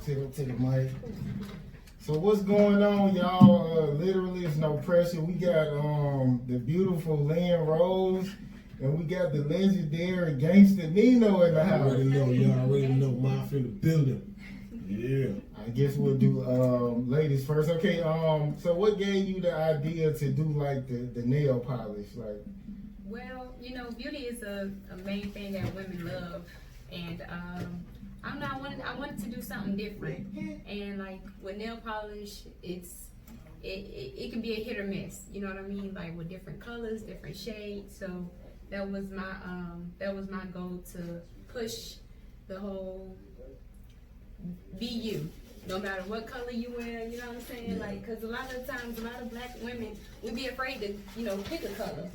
to the mic. So what's going on, y'all? Literally, it's no pressure. We got the beautiful Lynn Rose, and we got the legendary Gangsta Nino in the house. You already know, Mafia in the building. Yeah. I guess we'll do ladies first. Okay. So what gave you the idea to do like the nail polish, like? Well, you know, beauty is a main thing that women love, and I don't know. I wanted to do something different, and like with nail polish, it can be a hit or miss. You know what I mean? Like with different colors, different shades. So that was my goal, to push the whole be you. No matter what color you wear, you know what I'm saying? Like, because a lot of times, a lot of black women, we be afraid to, you know, pick a color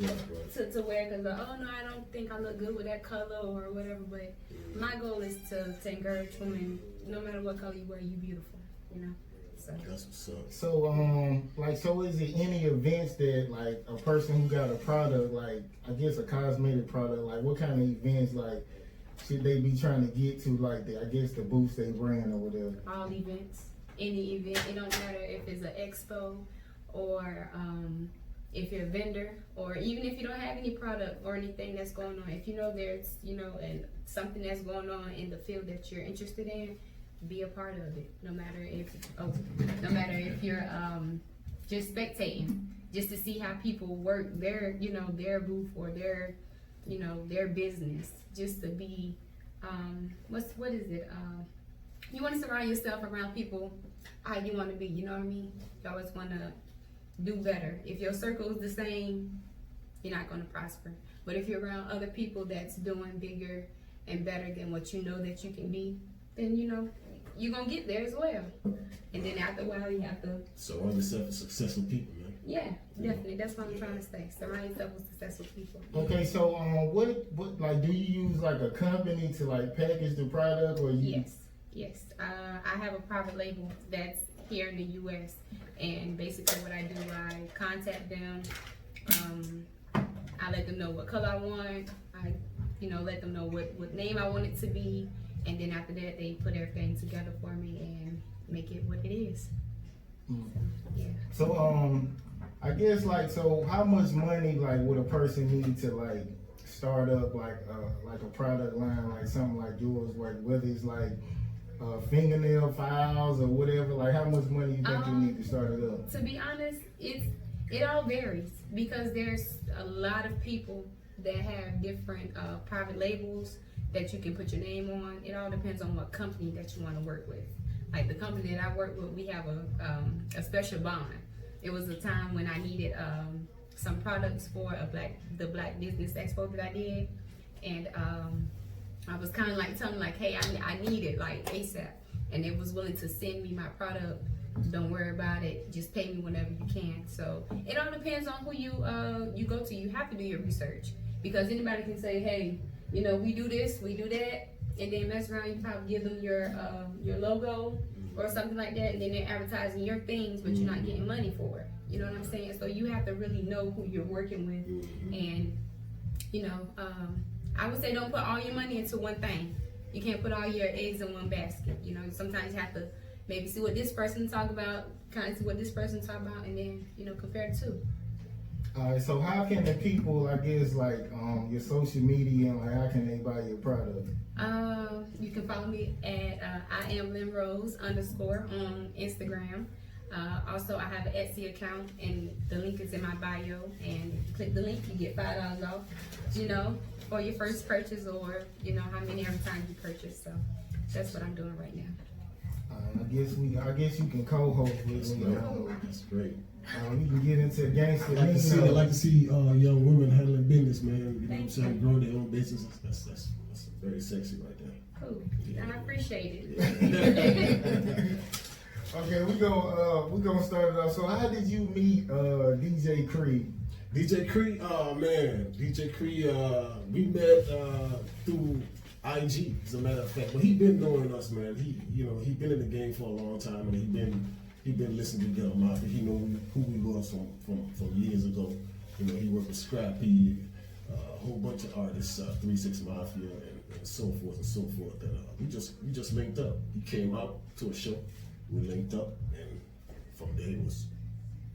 to wear, because, oh no, I don't think I look good with that color or whatever. But my goal is to encourage women, no matter what color you wear, you beautiful, you know? So That's what's up. So, so is it any events that, like, a person who got a product, like, I guess a cosmetic product, like, what kind of events, like, should they be trying to get to, like, the boost they brand or whatever? all events, any event, it don't matter if it's an expo or if you're a vendor, or even if you don't have any product or anything that's going on. If you know there's, you know, and something that's going on in the field that you're interested in, be a part of it. No matter if you're just spectating, just to see how people work their, you know, their booth or their, you know, their business, just to be what is it? You want to surround yourself around people how you want to be. You know what I mean? You always want to do better. If your circle is the same, you're not going to prosper. But if you're around other people that's doing bigger and better than what you know that you can be, then, you know, you're going to get there as well. And then after a while, you have to Surround yourself with successful people, man. yeah, definitely. That's what I'm trying to say. Surround yourself with successful people. Okay, so what like, do you use like a company to like package the product, or you? Yes. I have a private label that's here in the U.S. and basically what I do, I contact them. I let them know what color I want. I, you know, let them know what name I want it to be, and then after that, they put everything together for me and make it what it is. Mm. Yeah. So I guess like, so how much money like would a person need to like start up like a product line, like something like yours, whether it's like fingernail files or whatever, like how much money you think you need to start it up? To be honest, it all varies, because there's a lot of people that have different private labels that you can put your name on. It all depends on what company that you want to work with. Like the company that I work with, we have a special bond. It was a time when I needed some products for the Black Business Expo that I did, and I was kind of like telling them like, hey, I need it like ASAP, and they was willing to send me my product. Don't worry about it. Just pay me whenever you can. So it all depends on who you go to. You have to do your research, because anybody can say, hey, you know, we do this, we do that, and then mess around. You probably give them your logo or something like that, and then they're advertising your things, but you're not getting money for it. You know what I'm saying? So you have to really know who you're working with, and you know, I would say don't put all your money into one thing. You can't put all your eggs in one basket. You know, sometimes you have to maybe see what this person talk about, kind of see what this person talk about, and then, you know, compare the two. Alright, so how can the people, I guess, like your social media, and like how can they buy your product? You can follow me at I am Lynn Rose _ on Instagram. Also, I have an Etsy account, and the link is in my bio. And click the link, you get $5 off. You know, for your first purchase, or you know how many every time you purchase. So that's what I'm doing right now. I guess you can co-host with me. That's great. We can get into Gangsta I like to see young women handling business, man. You know what I'm Thank saying? you. Growing their own business. That's very sexy right there. Cool. I appreciate it. Okay, we gonna start it off. So how did you meet DJ Creed? DJ Creed, oh man, DJ Creed, we met through IG, as a matter of fact. But he been knowing us, man. He been in the game for a long time, and he been listening to Ghetto Mafia. He know who we was from years ago. You know, he worked with Scrappy, a whole bunch of artists, 3 6 Mafia, and and so forth and so forth. And we just linked up. He came out to a show. We linked up, and from there it was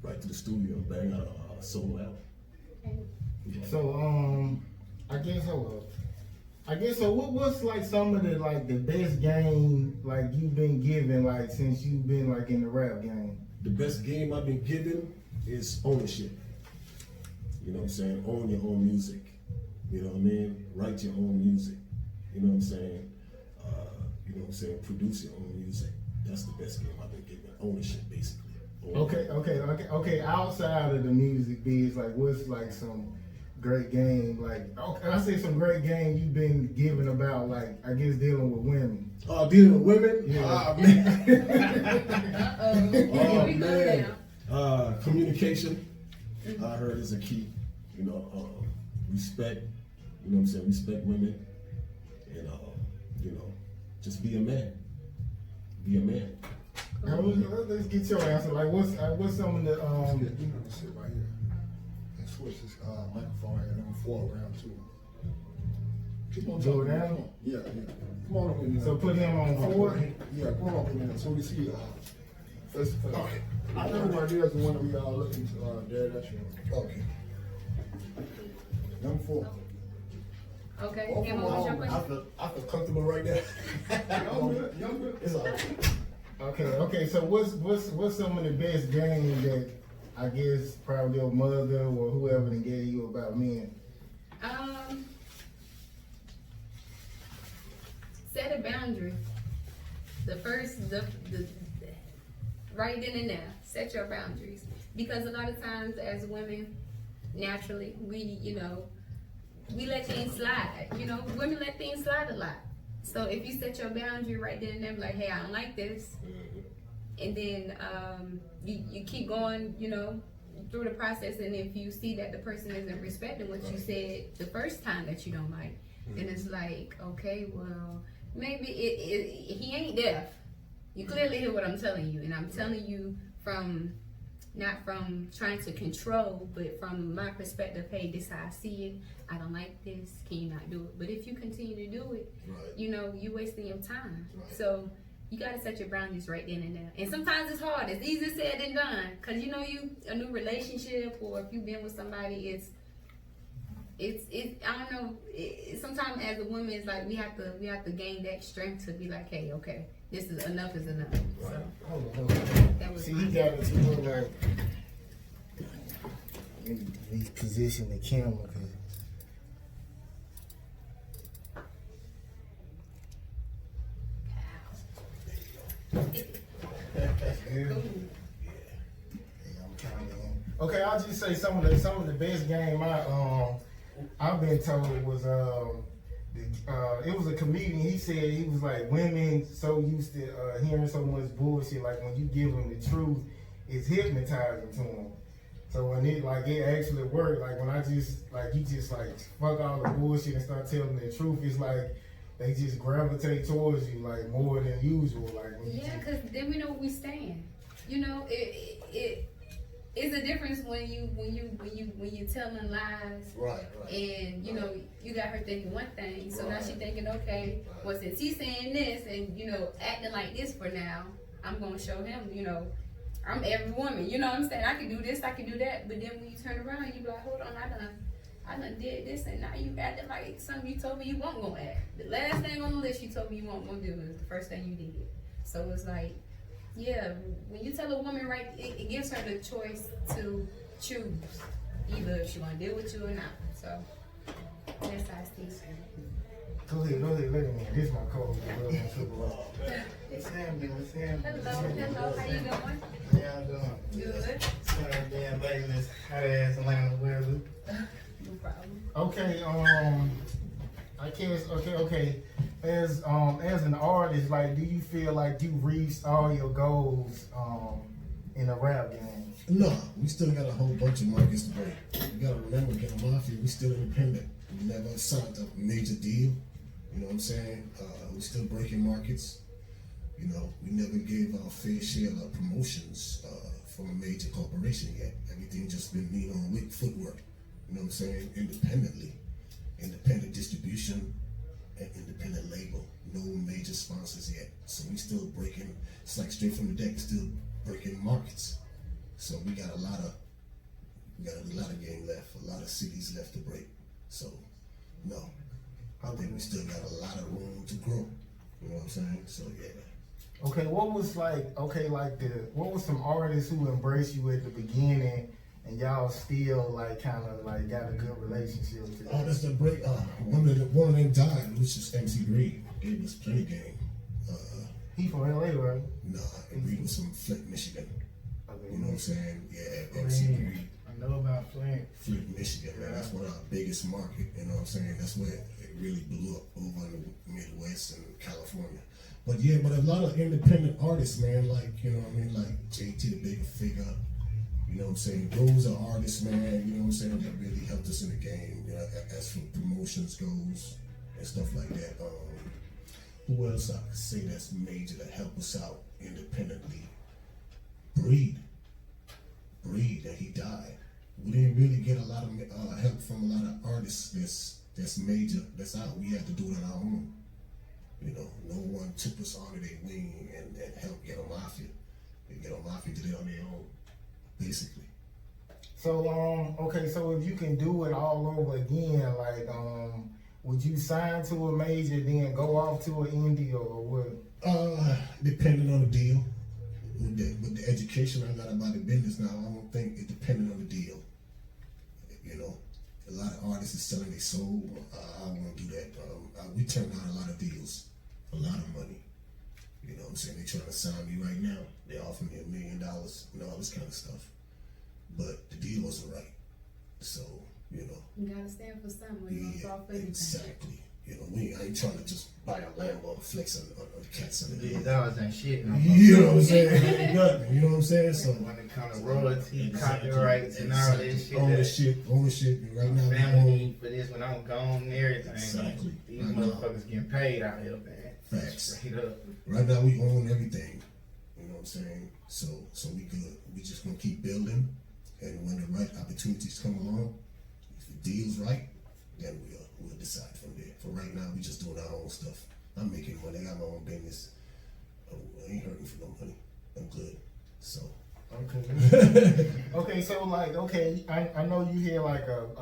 right to the studio and bang out a solo album. So I guess so. What's like some of the best game like you've been given like since you've been like in the rap game? The best game I've been given is ownership. You know what I'm saying? Own your own music. You know what I mean? Write your own music. You know what I'm saying? You know what I'm saying? Produce your own music. That's the best game I've been given. Ownership, basically. Okay. Outside of the music biz, like what's like some great game? Like, okay, I say some great game you've been given about, like I guess dealing with women. Dealing with women? Yeah. Man. Communication. I heard is a key. You know, respect. You know what I'm saying? Respect women, and you know, just be a man. Be a man. Let's get your answer. Like, what's some of the You know, sit right here and switch this microphone at number 4 around 2. Keep on Go talking. down? Come on. Yeah. Come on up in there. So put him on 4? Yeah, come on up in there so we see face to face. Okay. I know right there is the one that we all looking to. There, that's you. Okay. Number 4. Okay, Emma, what's your question? I feel comfortable right there. Y'all good. It's all right. Okay. So what's some of the best game that I guess probably your mother or whoever done gave you about men? Set a boundary. The right then and there, set your boundaries. Because a lot of times as women, naturally, we let things slide. You know, women let things slide a lot. So if you set your boundary right then and there, like, hey, I don't like this, and then you keep going, you know, through the process, and if you see that the person isn't respecting what you said the first time that you don't like, then it's like, okay, well, maybe he ain't deaf. You clearly hear what I'm telling you, and I'm telling you not from trying to control, but from my perspective. Hey, this is how I see it. I don't like this. Can you not do it? But if you continue to do it, you know, you're wasting your time. So you got to set your boundaries right then and there. And sometimes it's hard. It's easier said than done. Because, you know, a new relationship, or if you've been with somebody, I don't know. Sometimes as a woman, it's like we have to gain that strength to be like, hey, okay, this is enough. So Hold on. that was See, you got it to look like we position the camera. Okay, I'll just say some of the best game I've been told was it was a comedian. He said he was like, women so used to hearing so much bullshit, like when you give them the truth, it's hypnotizing to them. So when it actually worked, like when you just fuck all the bullshit and start telling them the truth, it's like they just gravitate towards you like more than usual. Like because then we know where we stand. You know, it's a difference when you're telling lies. Right. And you know, you got her thinking one thing, so now she thinking, okay, well, since he's saying this and, you know, acting like this for now, I'm gonna show him, you know, I'm every woman, you know what I'm saying? I can do this, I can do that, but then when you turn around, you be like, hold on, I done did this, and now you acting like something you told me you weren't gonna act. The last thing on the list you told me you weren't gonna do is the first thing you did. So it's like, yeah, when you tell a woman, right, it gives her the choice to choose either if she want to deal with you or not. So that's how I see it. Go ahead, let him in. This is my code. What's happening? Hello, how you doing? Yeah, I'm doing Good. sorry, damn baby, this hot ass Atlanta weather. No problem. Okay, I guess okay. As an artist, like, do you feel like you reached all your goals in the rap game? No, we still got a whole bunch of markets to break. You gotta remember, Ghetto Mafia, we still independent. We never signed a major deal. You know what I'm saying? We still breaking markets. You know, we never gave our fair share of promotions from a major corporation yet. Everything just been Nino footwork. You know what I'm saying? Independently, independent distribution, an independent label, no major sponsors yet. So we still breaking. It's like straight from the deck, still breaking markets. So we got a lot of game left, a lot of cities left to break. So no, I think we still got a lot of room to grow. You know what I'm saying? So yeah. Okay, what was what was some artists who embraced you at the beginning and y'all still kind of got a good relationship today? Artists that break, one of them died, which is MC Reed. It was plenty game. He from LA, right? Nah, Reed was from Flint, Michigan. Okay. You know what I'm saying? Yeah, MC Reed. I know about Flint. Flint, Michigan, man. That's one of our biggest market. You know what I'm saying? That's where it really blew up over in the Midwest and California. But yeah, but a lot of independent artists, man, you know what I mean, like JT the Bigger Figure. You know what I'm saying? Those are artists, man, you know what I'm saying, that really helped us in the game, you know, as for promotions goes and stuff like that. Who else I could say that's major to help us out independently? Breed, and he died. We didn't really get a lot of help from a lot of artists that's major, that's out. We had to do it on our own. You know, no one took us under their wing and helped Ghetto Mafia. Ghetto Mafia did it on their own, basically. So, okay, so if you can do it all over again, would you sign to a major, then go off to an indie, or what? Depending on the deal. With the education I got about the business now, I don't think it depended on the deal. You know, a lot of artists is selling their soul. I won't do that. We turn down a lot of deals, a lot of money. You know what I'm saying? They trying to sign me right now. They offer me $1 million and all this kind of stuff. But the deal wasn't right. So, you know. You gotta stand for something when you don't fall for anything. Exactly. You know, I ain't trying to just buy a Lambo and flex on the cats on the $1 ain't shit. No you know what I'm saying? Ain't nothing. You know what I'm saying? So when it comes to royalty, copyrights, and all this shit, ownership. And right now, family need for this when I'm gone and everything. Exactly. These motherfuckers getting paid out here, man. Facts. Straight up. Right now, we own everything. You know what I'm saying? So we good. We just gonna keep building, and when the right opportunities come along, if the deal's right, then we'll decide from there. For right now, we just doing our own stuff. I'm making money. I got my own business. I ain't hurting for no money. I'm good. So. Okay. Okay, so I know you hear a lot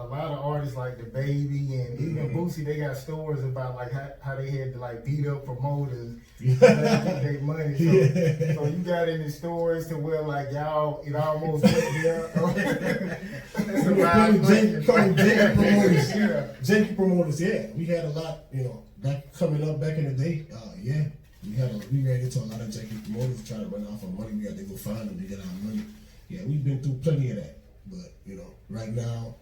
of artists like the Baby and even Boosie. They got stories about how they had to beat up promoters to get their money. So you got any stories to where y'all it almost went there? That's a wild question. Janky promoters. Janky promoters. Yeah, we had a lot. You know, coming up back in the day. Yeah. We ran into a lot of janky promoters trying to run off our money. We had to go find them to get our money. Yeah, we've been through plenty of that. But, you know, right now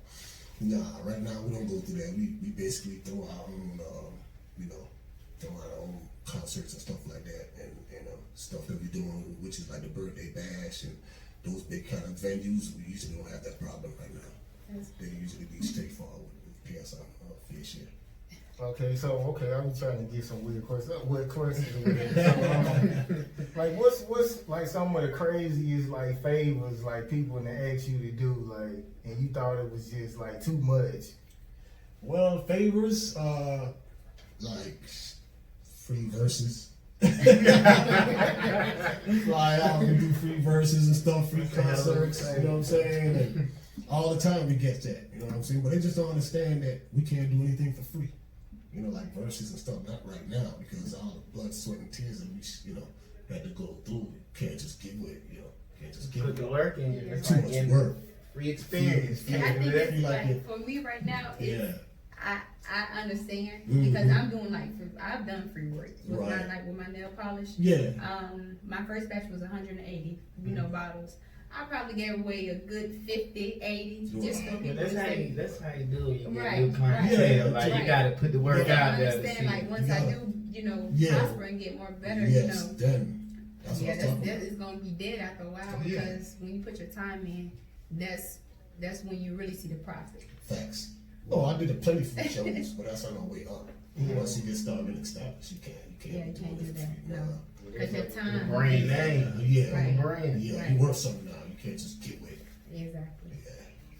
we don't go through that. We basically throw our own, throw our own concerts and stuff like that, and stuff that we're doing, which is like the birthday bash and those big kind of venues. We usually don't have that problem right now. They usually be straightforward and pay us our fair share. Okay, I was trying to get some weird questions. So, what's some of the craziest favors people that ask you to do and you thought it was just too much? Well, favors like free verses. Fly out and do free verses and stuff, free concerts. You know what I'm saying? And all the time we get that. You know what I'm saying? But they just don't understand that we can't do anything for free. You know, like verses and stuff, not right now, because all the blood, sweat, and tears that we, had to go through. Can't just give it, Can't just give it. Put the work in. It's Too much work. Free experience. And I think it's for me right now, I understand because I'm doing I've done free work with with my nail polish. Yeah. My first batch was 180, bottles. I probably gave away a good 50, 80, just for people that's to how say. That's how you do it. You get Right, new clientele. right. You gotta put the work out there. I understand, once I do, prosper and get more better, then that's what I'm talking about. It's gonna be dead after a while because when you put your time in, that's when you really see the profit. Facts. Oh, I did a plenty of free shows, but that's on our way up. Once you get started and established, you can't do that. No. Because your time. Brand name. Right. Brand. Yeah, Right. you worth something now. You can't just get with it. Exactly.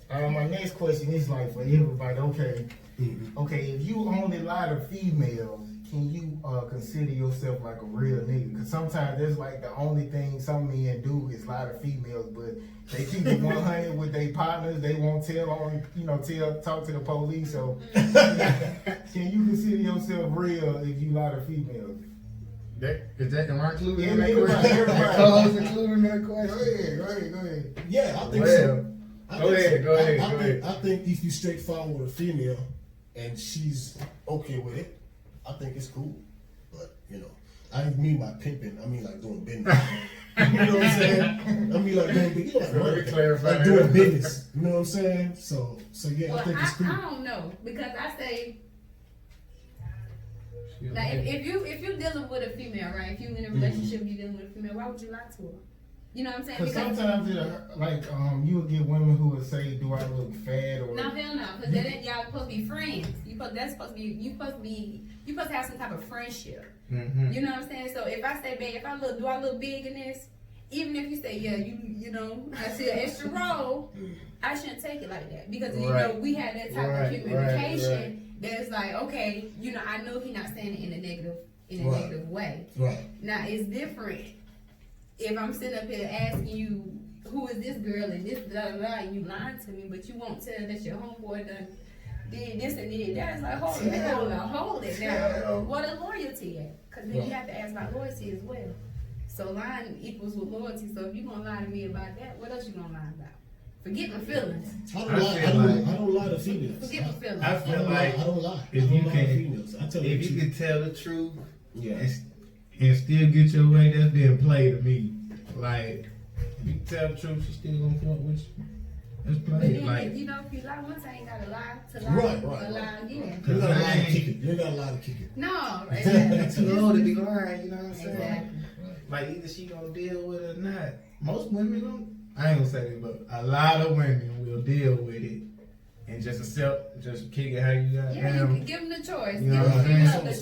Yeah. My next question is for everybody. Okay, if you only lie to females, can you consider yourself like a real nigga? Because sometimes that's like the only thing some men do is lie to females, but they keep it 100 with their partners. They won't tell on, talk to the police. So can you consider yourself real if you lie to females? Am I included in Yeah, that everybody, question? everybody. Close included in that question? Go ahead. Yeah, I think Well, so. go ahead. I think if you straightforward with a female and she's okay with it, I think it's cool. But I didn't mean by pimping. I mean like doing business. You know what I'm saying? I mean like doing business. Like doing business. You know what I'm saying? So yeah, Well, I think it's cool. I don't know because I say. Like if you're dealing with a female, right? If you're in a relationship, you're dealing with a female. Why would you lie to her? You know what I'm saying? Because sometimes you will get women who will say, "Do I look fat?" Or No, hell no, because y'all supposed to be friends. You supposed to have some type of friendship. Mm-hmm. You know what I'm saying? So if I say, babe, do I look big in this? Even if you say, yeah, I see an extra roll, I shouldn't take it like that because we had that type of communication. That's like, okay, I know he's not saying it in a negative way. Right. Now it's different if I'm sitting up here asking you who is this girl and this blah blah blah, and you lying to me, but you won't tell that your homeboy done did this and did that. It's like hold it now. What a loyalty at? Because then you have to ask about loyalty as well. So lying equals with loyalty. So if you gonna lie to me about that, what else you gonna lie about? Forget my feelings. I don't lie to females. Forget my feelings. I feel like I don't lie. if you lie to can, females. I tell if the you truth. can tell the truth, Yeah. and still get your way, that's being play to me. Like, if you can tell the truth, she still gonna fuck with you. That's But play. then, Like, if you lie once, I ain't gotta lie to lie. Right. To lie again. You gotta lie to kick it. You ain't gotta lie to kick it. No. you're too old to be lying, you know what I'm saying? Exactly. Like, either she gonna deal with it or not. Most women don't. I ain't gonna say that, but a lot of women will deal with it and just kick it how you got Yeah, you down. can give them the choice. You Give know them what I'm the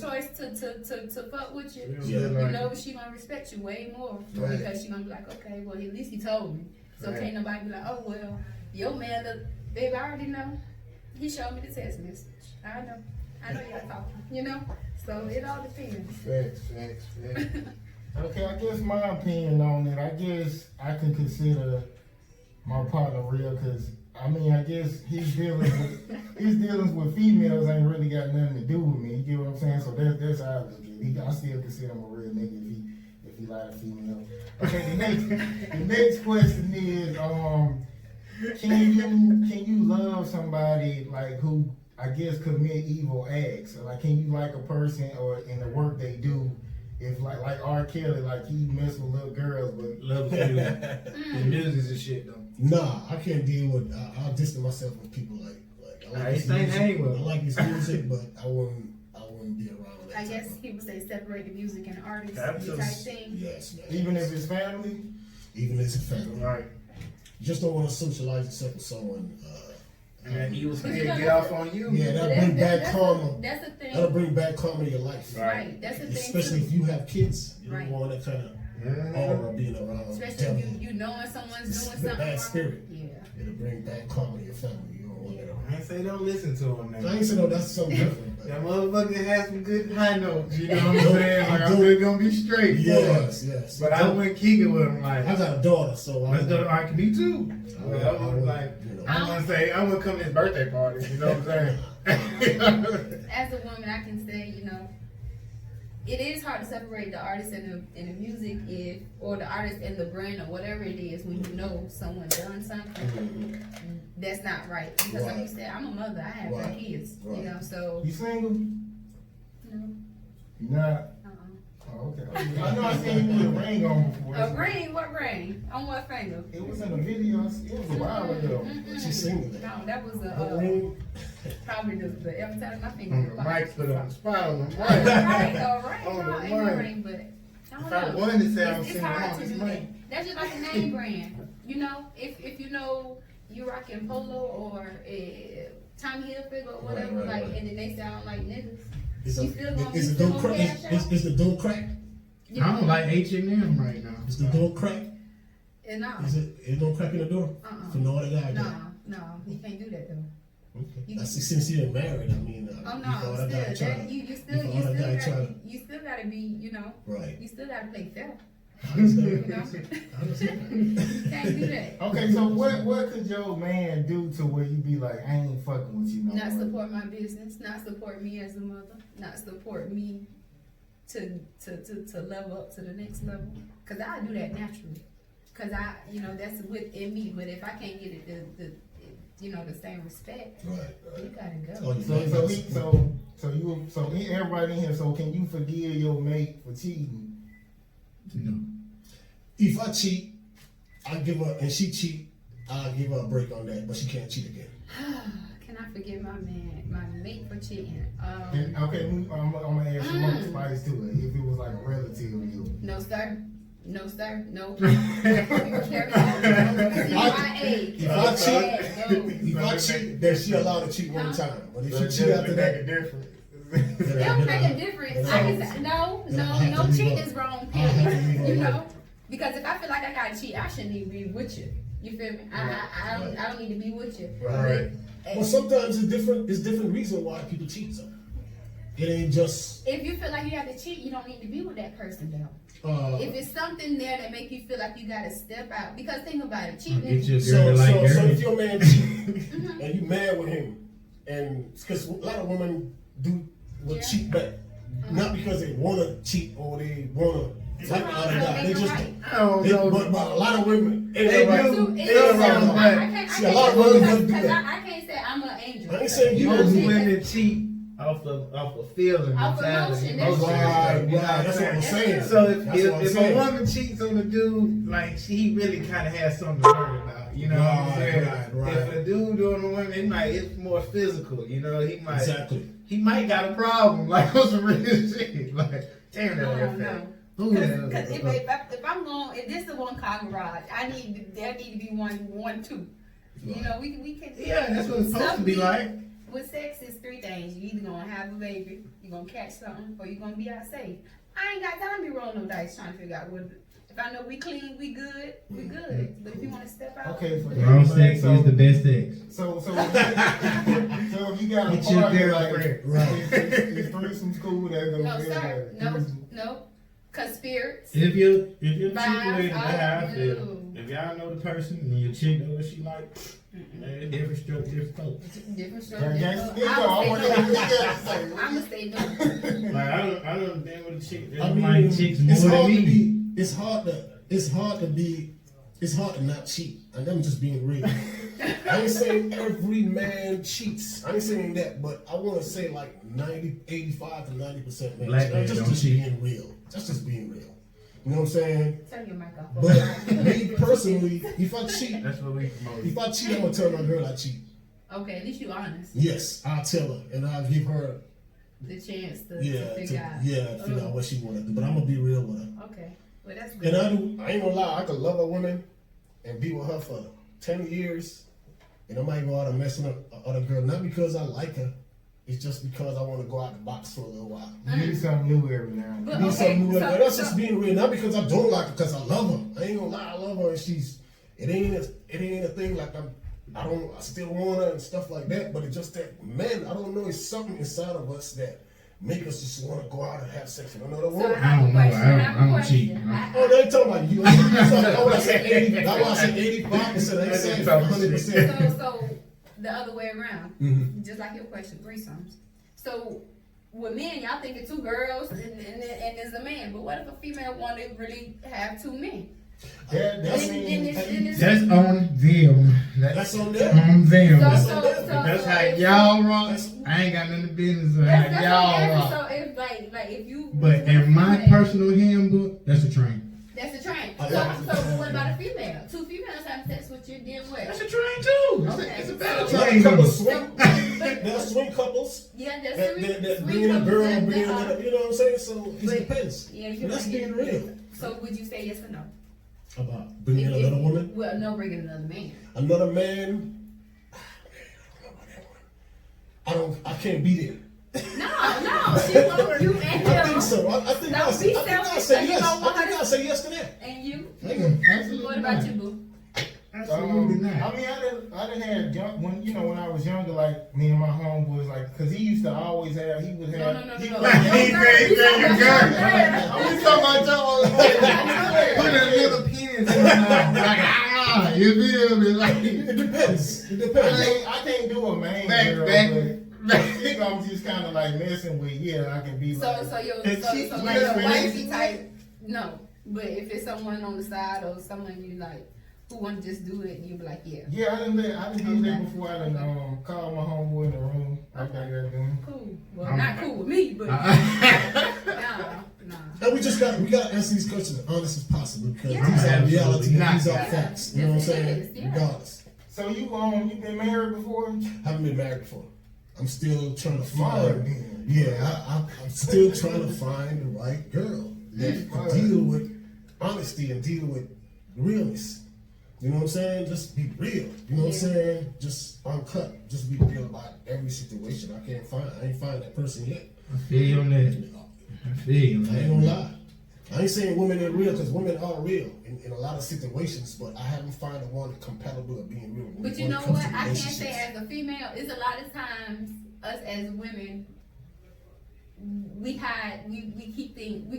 choice to fuck with you. Yeah. You know, she gonna respect you way more because she gonna be like, okay, well, at least he told me. So Right. can't nobody be like, oh well, your man, baby, I already know. He showed me the text message. I know y'all talking. So it all depends. Facts. Okay, I guess my opinion on it, I guess I can consider my partner real because, I guess his dealings with females ain't really got nothing to do with me. You get what I'm saying? So that's how I look at it. I still consider him a real nigga if he lie to females. Okay, the next question is, can you love somebody like who I guess commit evil acts? Like, can you like a person or in the work they do? If like R. Kelly, like he mess with little girls, but Love music. The music's and shit though. Nah, I can't deal with. I'll distance myself with people like I like his music. I like his music, but I wouldn't be around that. I guess people say separate the music and the artist Absolutely. type thing. Yes, man. even if it's family, even if it's a family, Right. you just don't want to socialize yourself with someone. And then he will still get off on you. Yeah, that'll bring back karma. That's the thing. That'll bring back karma to your life. Right. That's the thing. Especially too. if you have kids, you Right. don't want that kind of Mhm. aura being around. Especially devil. if you knowing someone's It's doing the something bad wrong. spirit. Yeah. It'll bring back karma to your family. You don't want that around. I ain't say don't listen to him now. I ain't saying no, that's something different. But That motherfucker has some good high notes, you know what I'm saying? Like, I I'm do. really gonna be straight. yes. But I wouldn't kick it with him like, I got a daughter, so let's do it like me too. I Well, I would like, you know. I'm gonna say, I'm gonna come to his birthday party, you know what I'm saying? As a woman, I can say, it is hard to separate the artist and the music or the artist and the brand or whatever it is when you know someone done something that's not right. Because like you said, I'm a mother. I have Right. 3 kids. Right. So you single? no. You not? Oh, okay. I know I seen you with a ring on before. A ring? What ring? On what finger? It was in a video. It was a while ago. She's single. No, that was ring. probably the every time my On finger. the mic, put on the spot on the mic. Right, all right. On No, the ain't no mic. ring, but I don't If I know. wanted to say I'm It's single, hard on to this do mic. that. That's just like a name brand. If you know you rocking Polo or Tommy Hilfiger or whatever, Right. and then they sound like niggas. Is You still gonna the still door gonna crack? cash out? Is the door crack? I don't like H&M right now. Is the door crack? No. Is it no crack in the door? For no other guy? No, you can't do that though. I see, since you're married, I mean, Oh you thought I no, gotta still, try that, to- you still you thought I gotta try to- you still gotta be, you know, Right. you still gotta play fair. I understand. You know, I understand. you can't do that. Okay, so what could your man do to where you be like, I ain't fucking with you no Not more? support my business, not support me as a mother, not support me to level up to the next level. Cause I do that naturally. Cause you know, that's within me. But if I can't get it, the same respect, Right. you gotta go. Oh, you So everybody in here. So can you forgive your mate for cheating? No. If I cheat, I give her, and she cheat, I'll give her a break on that, but she can't cheat again. Can I forgive my mate for cheating? And, okay, I'm gonna ask you more spice to it. If it was like a relative of you. No sir, no sir, no. Carry on. If I cheat, then she allowed to cheat one time. But if she cheat after that, a difference. It don't make a difference. I can say, no cheating is wrong, period. You know? Because if I feel like I gotta cheat, I shouldn't even be with you. You feel me? I don't need to be with you. Right. Well, sometimes it's different reason why people cheat. So it ain't just. If you feel like you have to cheat, you don't need to be with that person though. If it's something there that make you feel like you gotta step out, because think about it, cheating. Get your So girl like if girl. your man cheat and you mad with him, and because a lot of women will cheat back, not because they wanna cheat or they wanna like the other guy. They just but a lot of women ain't They right. do. Ain't It's right. so I See, a lot of women can't do that. I can't say I'm an angel. I ain't saying you Most don't do that. women cheat off of feeling, Off mentality, emotion, that's emotion. Right, You know what I'm that's what I'm saying? saying. So That's what I'm if a saying. woman cheats on a dude, like she really kind of has something to worry about, you know what I'm saying? Right. If a dude on a woman, it's more physical, you know. Exactly. He might got a problem, like on some real shit, like damn that. I don't know. Ooh, Because if I'm going, if this is one car garage, there need to be one, two. You know, we can. Yeah, that's what it's supposed to be like. With sex, it's three things. You either gonna have a baby, you gonna catch something, or you gonna be out safe. I ain't got time to be rolling no dice trying to figure out what. If I know we clean, we good, we good. But if you wanna step out, Okay, for Wrong sex is the best sex. So if you got a Get your partner like girlfriend. Right. is threesomes cool? That's gonna no feel sir, like no. Cause spirits. If you're cheating Vibes, with, that's how I feel. no. If y'all know the person and your chick know what she like, man, different stroke, different color. Different Yeah, story. Gangsta Nino, I want to I'm gonna say no. Like I don't damn with a chick. I mean, like chicks it's more hard than to me. be. It's hard to not cheat. And I'm just being real. I ain't saying every man cheats. I ain't saying that, but I want to say like 85 to 90% man. Black man cheat. don't Just cheat. being real. That's just being real. You know what I'm saying? Turn your mic off. But me personally, if I cheat, That's what we promote. I'm gonna tell my girl I cheat. Okay, at least you honest. Yes, I'll tell her and I'll give her The chance to figure figure out. out what she wanna do. But I'm gonna be real with her. Okay, well that's good. And I ain't gonna lie, I could love a woman and be with her for 10 years, and I might go out and mess with other girl, not because I like her, it's just because I want to go out the box for a little while. you need something new every now and then. But, Need something new, so- but that's so- just being real, not because I don't like her, because I love her. I ain't gonna lie, I love her, and it ain't a thing like I still want her and stuff like that, but it's just that, man, I don't know, it's something inside of us that make us just want to go out and have sex with another So woman. I have a question. I don't cheat. Oh, they ain't talking about you. That's why I said 80. That's why I said 85%. I ain't saying 100%. So the other way around, Mm-hmm. just like your question, threesomes. So with men, y'all thinking two girls and there's a man, but what if a female want to really have two men? That's That's on them. That's on them. On them. So That's how if- y'all rock. I ain't got nothing business with That's how what y'all I'm rock. asking. So if like if you But in my personal handbook, that's a train. that's a train. I So like it. what about a female? Two females have sex with you, then what? That's a train too. Okay. It's a better Like train. couples though. swing. There's swing couples Yeah, that that's bring in a girl, bring in another. You know what I'm saying? So it But- depends. Yeah, And that's being real. So would you say yes or no? About bringing in another woman, Well, no, bringing another man. another man. I can't be there. No, she won't. You and him. I think so. I think No, I'll be say selfish, yes. you don't want I think her I'll say yes to that. And you? Absolutely What about not. you, boo? So I'm Absolutely not. I mean, I didn't have young, when I was younger, like me and my homeboys, like, cause he used to always have, he would have. No. He No. would- He said you got it. I'm just talking about y'all. Put a little penis in his mouth. Like, you feel me? Like, It depends. It depends. I can't do a main girl, but I think I'm just kind of like messing with. Yeah, I can be like. So she- like a she- wifey type, no. But if it's someone on the side or someone you like who want to just do it, you be like, yeah. Yeah, I done did that before. I done called my homeboy in the room. I think I doing. Cool. Well, not cool with me, but nah. And we gotta answer these questions as honest as possible because Yeah. these are reality, Absolutely these are not. facts. You know what I'm Yes, it saying? is, yeah. Regardless. So you been married before? Haven't been married before. I'm still trying to Smart. find. Yeah, I'm still trying to find the right girl that can deal with honesty and deal with realness. You know what I'm saying? Just be real. You know what I'm saying? Just uncut. Just be real about every situation. I ain't find that person yet. I feel you on that. I feel you on I ain't that. gonna lie. I ain't saying women ain't real because women are real in a lot of situations, but I haven't found the one compatible of being real. But you when know it comes what? to I can't relationships. say as a female, it's a lot of times us as women, we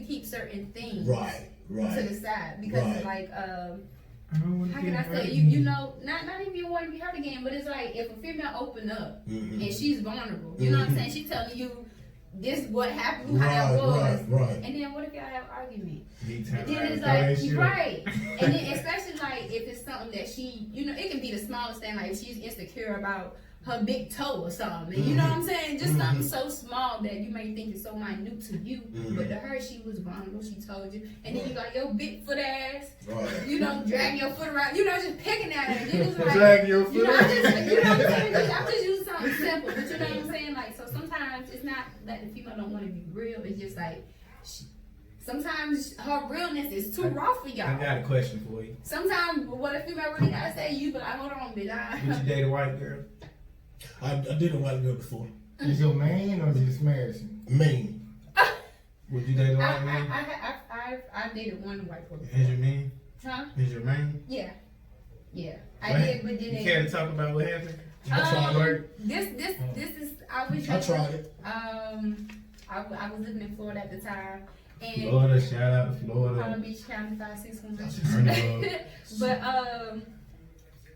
keep certain things Right. to the side because Right. like I don't want to how get can I hurt say again. you know not even you want to be hurt again, but it's like if a female open up Mhm. and she's vulnerable, you know what I'm saying? She's telling you this what happened, how that was, Right. and then what if y'all have an argument? Big time. And then it's Throw that like, shit. right. And then especially like if it's something that she, it can be the smallest thing, like if she's insecure about her big toe or something. And you know what I'm saying? Just something so small that you may think is so minute to you, but to her she was vulnerable, she told you. And then you got your big foot ass, Right. dragging your foot around, just picking at her. And then it's like, Dragging your you know, foot. I'm just, you know what I'm saying? I'm just using something simple, but you know what I'm saying? Like, so sometimes it's not that the female don't want to be real, it's just like, sometimes her realness is too raw for I y'all. got a question for you. Sometimes what a female really gotta say, you be like, hold on, bitch. Would you date a white girl? I did a white girl before. Is your man or just smashing? Maine. Would you date a white man? I dated one white person. Is your man? Huh? Is your man? Yeah. I What? did, but then You care to talk about what happened? I tried it. this is I was I tried it. I was living in Florida at the time, and Florida, shout out to Palm Florida. Beach County 561. Turn it up. But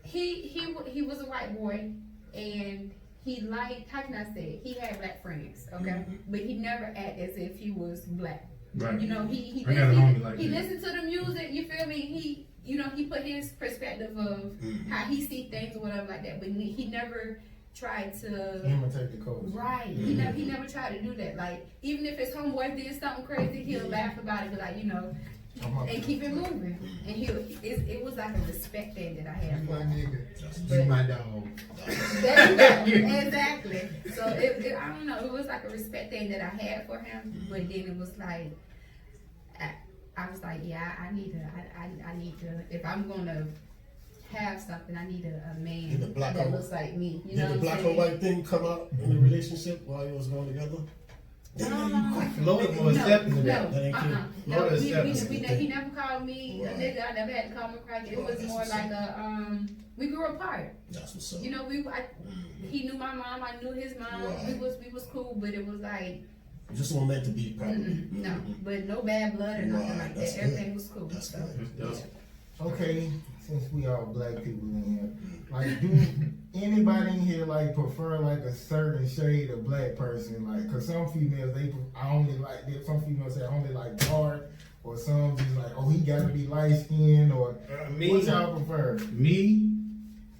he was a white boy, and he liked, how can I say it? He had black friends, okay, but he never acted as if he was black. Right. You know, he I got a homie like he that. listened to the music. You feel me? He put his perspective of how he see things or whatever like that, but he never tried to. Imitate the culture. Right. He never tried to do that. Like, even if his homeboy did something crazy, he'll laugh about it, be like, and keep it moving. And it was like a respect thing that I had You for my him. nigga. You my dog. There you go. Exactly. So I don't know. It was like a respect thing that I had for him, but then it was like, I was like, yeah, I need to. If I'm gonna have something, I need a man Did the black that or- looks like me. You Did know the what black I'm or saying? white thing come out in the relationship while you was going together? Florida more accepting of that. That ain't cool. No, Florida he accepting. never called me a Right. nigga. I never had to call him a cracker. It Right, was that's more what's like we grew apart. That's what's up. He knew my mom. I knew his mom. Right. We was cool, but it was like Just weren't meant to be, probably. no, but no bad blood or nothing Right, like that's that. good. Everything was cool. That's So, good. Okay, since we all black people in here, like, do anybody in here like prefer like a certain shade of black person? Like, cause some females I only like this. Some females say I only like dark, or some just like, oh, he gotta be light skinned, or what y'all prefer? Me,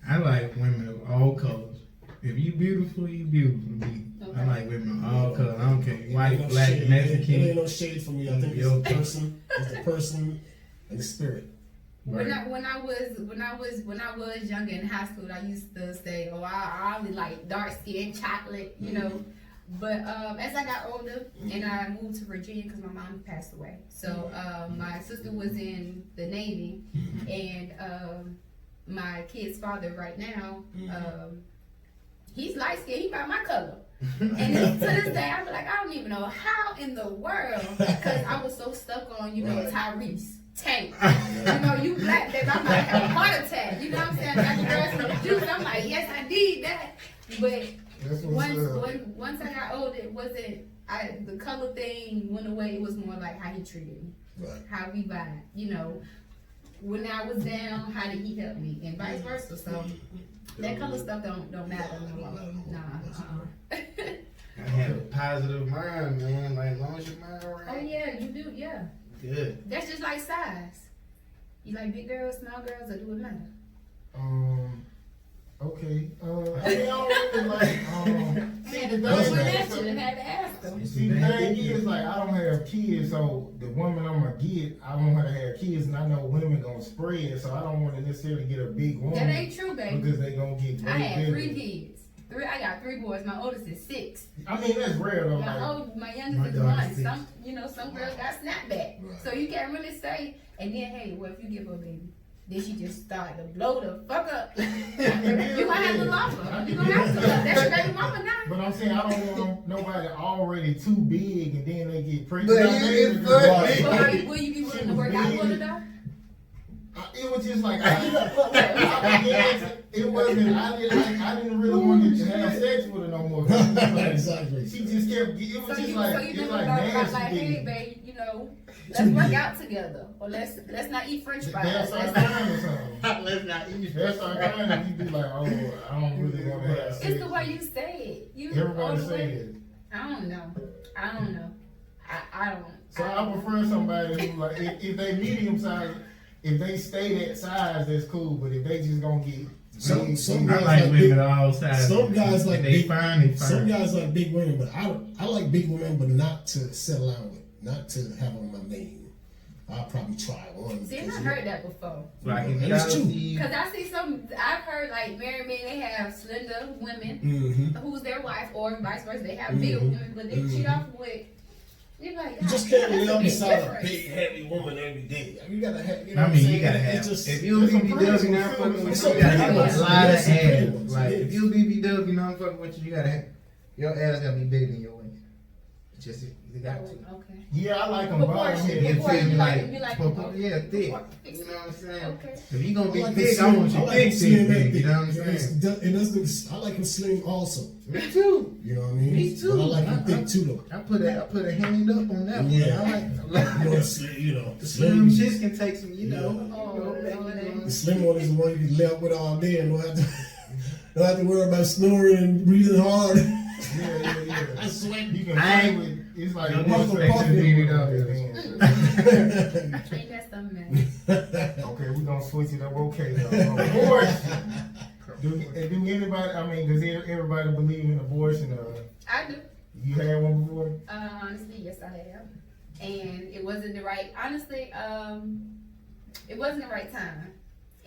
I like women of all colors. If you beautiful, you beautiful to me. I like women of all colors. I don't care. White, Ain't no black, shade. It Mexican. ain't no shade for me. I think it's the person and the spirit. when I was younger in high school, I used to say, oh, I only like dark skin, chocolate, you know. But as I got older and I moved to Virginia because my mom passed away, so my sister was in the Navy, and my kid's father right now, he's light skinned, he's about my color. And to this day, I be like, I don't even know how in the world, because I was so stuck on, Right. Tyrese. tank. You know, you black, baby, I might have a heart attack. You know what I'm saying? After girls some juice, I'm like, yes, I need that. But That's what's up. once I got older, it wasn't, the color thing went away. It was more like how he treated me, Right. how we vibe. You know, when I was down, how did he help me, and vice versa. So that color stuff don't matter no more. Nah. I have a positive mind, man. Like, as long as your mind Oh right. yeah, you do. Yeah, Good. that's just like size. You like big girls, small girls, or do it matter? Okay. I mean, I don't really like. See, the Those were thing that is, shit and had to ask them. see, the thing is, like, I don't have kids, so the woman I'm gonna get, I want her to have kids, and I know women gonna spread, so I don't want to necessarily get a big woman. That ain't true, baby. Because they gonna get. I had big. 3 kids. I got 3 boys. My oldest is 6. I mean, that's rare though. Like, My youngest My is daughter's 1. 6. Some girls got snapback. Right. So you can't really say. And then, hey, what if you give her a baby? Then she just start to blow the fuck up. You gonna have to love her. You gonna have to. That's your baby mama now. but I'm saying I don't want nobody already too big, and then they get pregnant. But I you mean, get just pregnant. like- Will you be willing to work out with her though? It was just like it wasn't. I didn't really want to have sex with her no more. Exactly. She just kept. It was So just you like never it's like thought about nasty. like, hey, babe, you know, let's work out together, or let's not eat French fries. That's our Let's kind or something. Let's not eat. That's our kind. And you be like, oh, I don't really want to have sex. It's the way you say it. Everybody the say way- it. I don't know. I don't. So I prefer somebody who like if they medium size, if they stay that size, that's cool. But if they just gonna get Some I guys like like women big. of all sizes. Some guys like they big. fine. Some guys like big women, but I like big women, but not to settle down with, not to have on my main. I'll probably try one. See, because, I've heard that before. Like if And y'all it's true. see, Cause I see some. I've heard like married men, they have slender women Mm-hmm. who's their wife, or vice versa. They have big women, but they cheat off with. You're like, You just "God, can't that's live big beside a difference." big, heavy woman every day. I mean, you gotta have. You know I what mean, I'm you saying? gotta It's have. just- If you There's some BBW, pretty not ones, fucking too. with It's you, some you gotta pretty have a ones. lot There's of some pretty ass. ones. Like Yes. if you BBW, not fucking with you, you gotta have your ass gotta be bigger than your waist. Just you got to. Okay. Yeah, I like them Proportion. bottom You head. Before feel me? you like Like, it, you like yeah, thick. Before- You know what I'm saying? Okay. If you gonna be I like thick, him I want slim. you I like him thick, slim and thick. thick. You know what I'm saying? I like him slim also. Me too. You know what I mean? Me too. But I like him thick too, though. I put a hand up on that one. Yeah. I like You know, the slim slim. chicks can take some, you know. The slim one is the one you can lay up with all day and don't have to worry about snoring and breathing hard. Yeah. I sweat. You can I play ain't- with. It's like No muscle disrespect to puffing. BBW. Ain't that something, man? Okay, we're gonna switch it up. Okay, abortion. Do anybody? I mean, does everybody believe in abortion? I do. You had one before? Honestly, yes, I have. And it wasn't the right. Honestly, it wasn't the right time.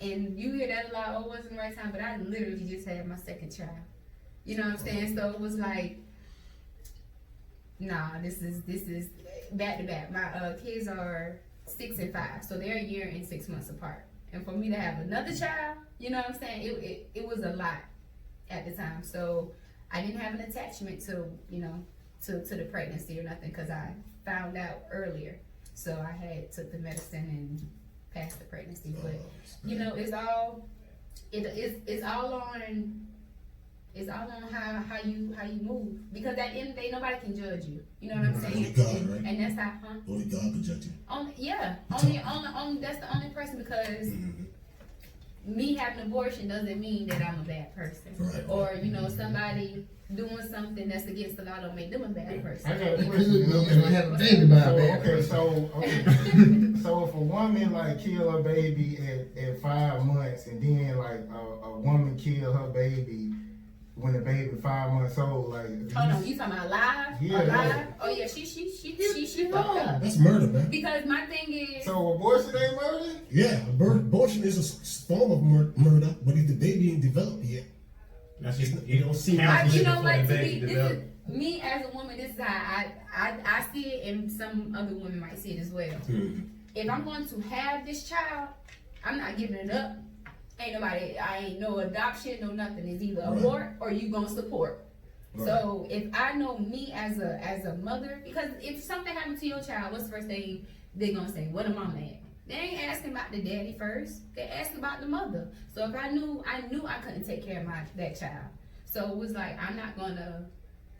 And you hear that a lot. Oh, it wasn't the right time. But I literally just had my second child. You know what I'm saying? So it was like, nah, this is back to back. My kids are 6 and 5, so they're a year and 6 months apart. And for me to have another child, you know what I'm saying? It was a lot at the time. So I didn't have an attachment to, you know, to the pregnancy or nothing, because I found out earlier. So I had took the medicine and passed the pregnancy. But you know, it's all on how you move, because at the end of the day nobody can judge you. You know what I'm saying? Only God, right? And that's how, huh? Only God can judge you. Only that's the only person, because me having an abortion doesn't mean that I'm a bad person. Right. Or, you know, somebody doing something that's against the law don't make them a bad person. I got a You question. don't have a baby by So, that. okay, so if a woman like kill her baby at 5 months, and then like a woman kill her baby when the baby 5 months old, like Oh no, you talking about alive? Yeah, Alive? yeah. Oh yeah, she fucked up. That's murder, man. Because my thing is, so abortion ain't murder? Yeah, abortion is a form of murder, but if the baby ain't developed yet, That's you don't see you know what? To me, baby this develop. is me as a woman. This is how I see it, and some other women might see it as well. If I'm going to have this child, I'm not giving it up. I ain't no adoption, no nothing. It's either Right. abort or you gonna support. Right. So if I know me as a mother, because if something happened to your child, what's the first thing they gonna say? What a mama at? They ain't asking about the daddy first. They asking about the mother. So if I knew I couldn't take care of that child. So it was like, I'm not gonna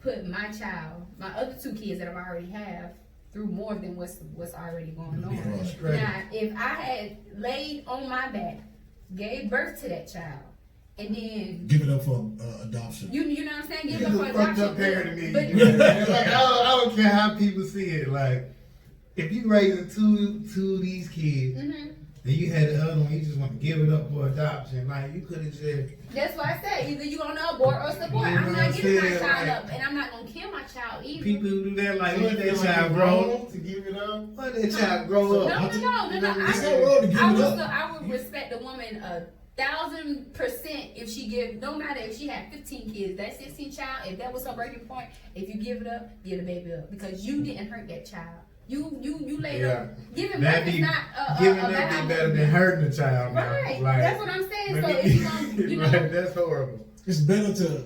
put my child, my other 2 kids that I already have, through more than what's already going on. Right. Now, if I had laid on my back, gave birth to that child, and then Give it up for adoption. you know what I'm saying, give It's it a up for fucked up adoption. parent to me. But Like, I don't care how people see it. Like, if you raising two of these kids, mhm. then you had the other one, you just want to give it up for adoption. Like, you could have just. That's why I said either you gonna abort or support. You know I'm what not I'm giving my saying? child Like, up, and I'm not gonna kill my child either. People who do that, like, So let you that feel like child you grow. wrong to give it up? Let that child grow up. No. It's not wrong to I give it up. I would respect the woman 1,000% if she give. No matter if she had 15 kids, that 16th child, if that was her breaking point, if you give it up, give the baby up because you didn't hurt that child. You laid up. Giving birth is not giving a up bad be better movement. than hurting the child. Now. Right. Like, That's what I'm saying. So let me- if you gonna, you know, like, that's horrible. It's better to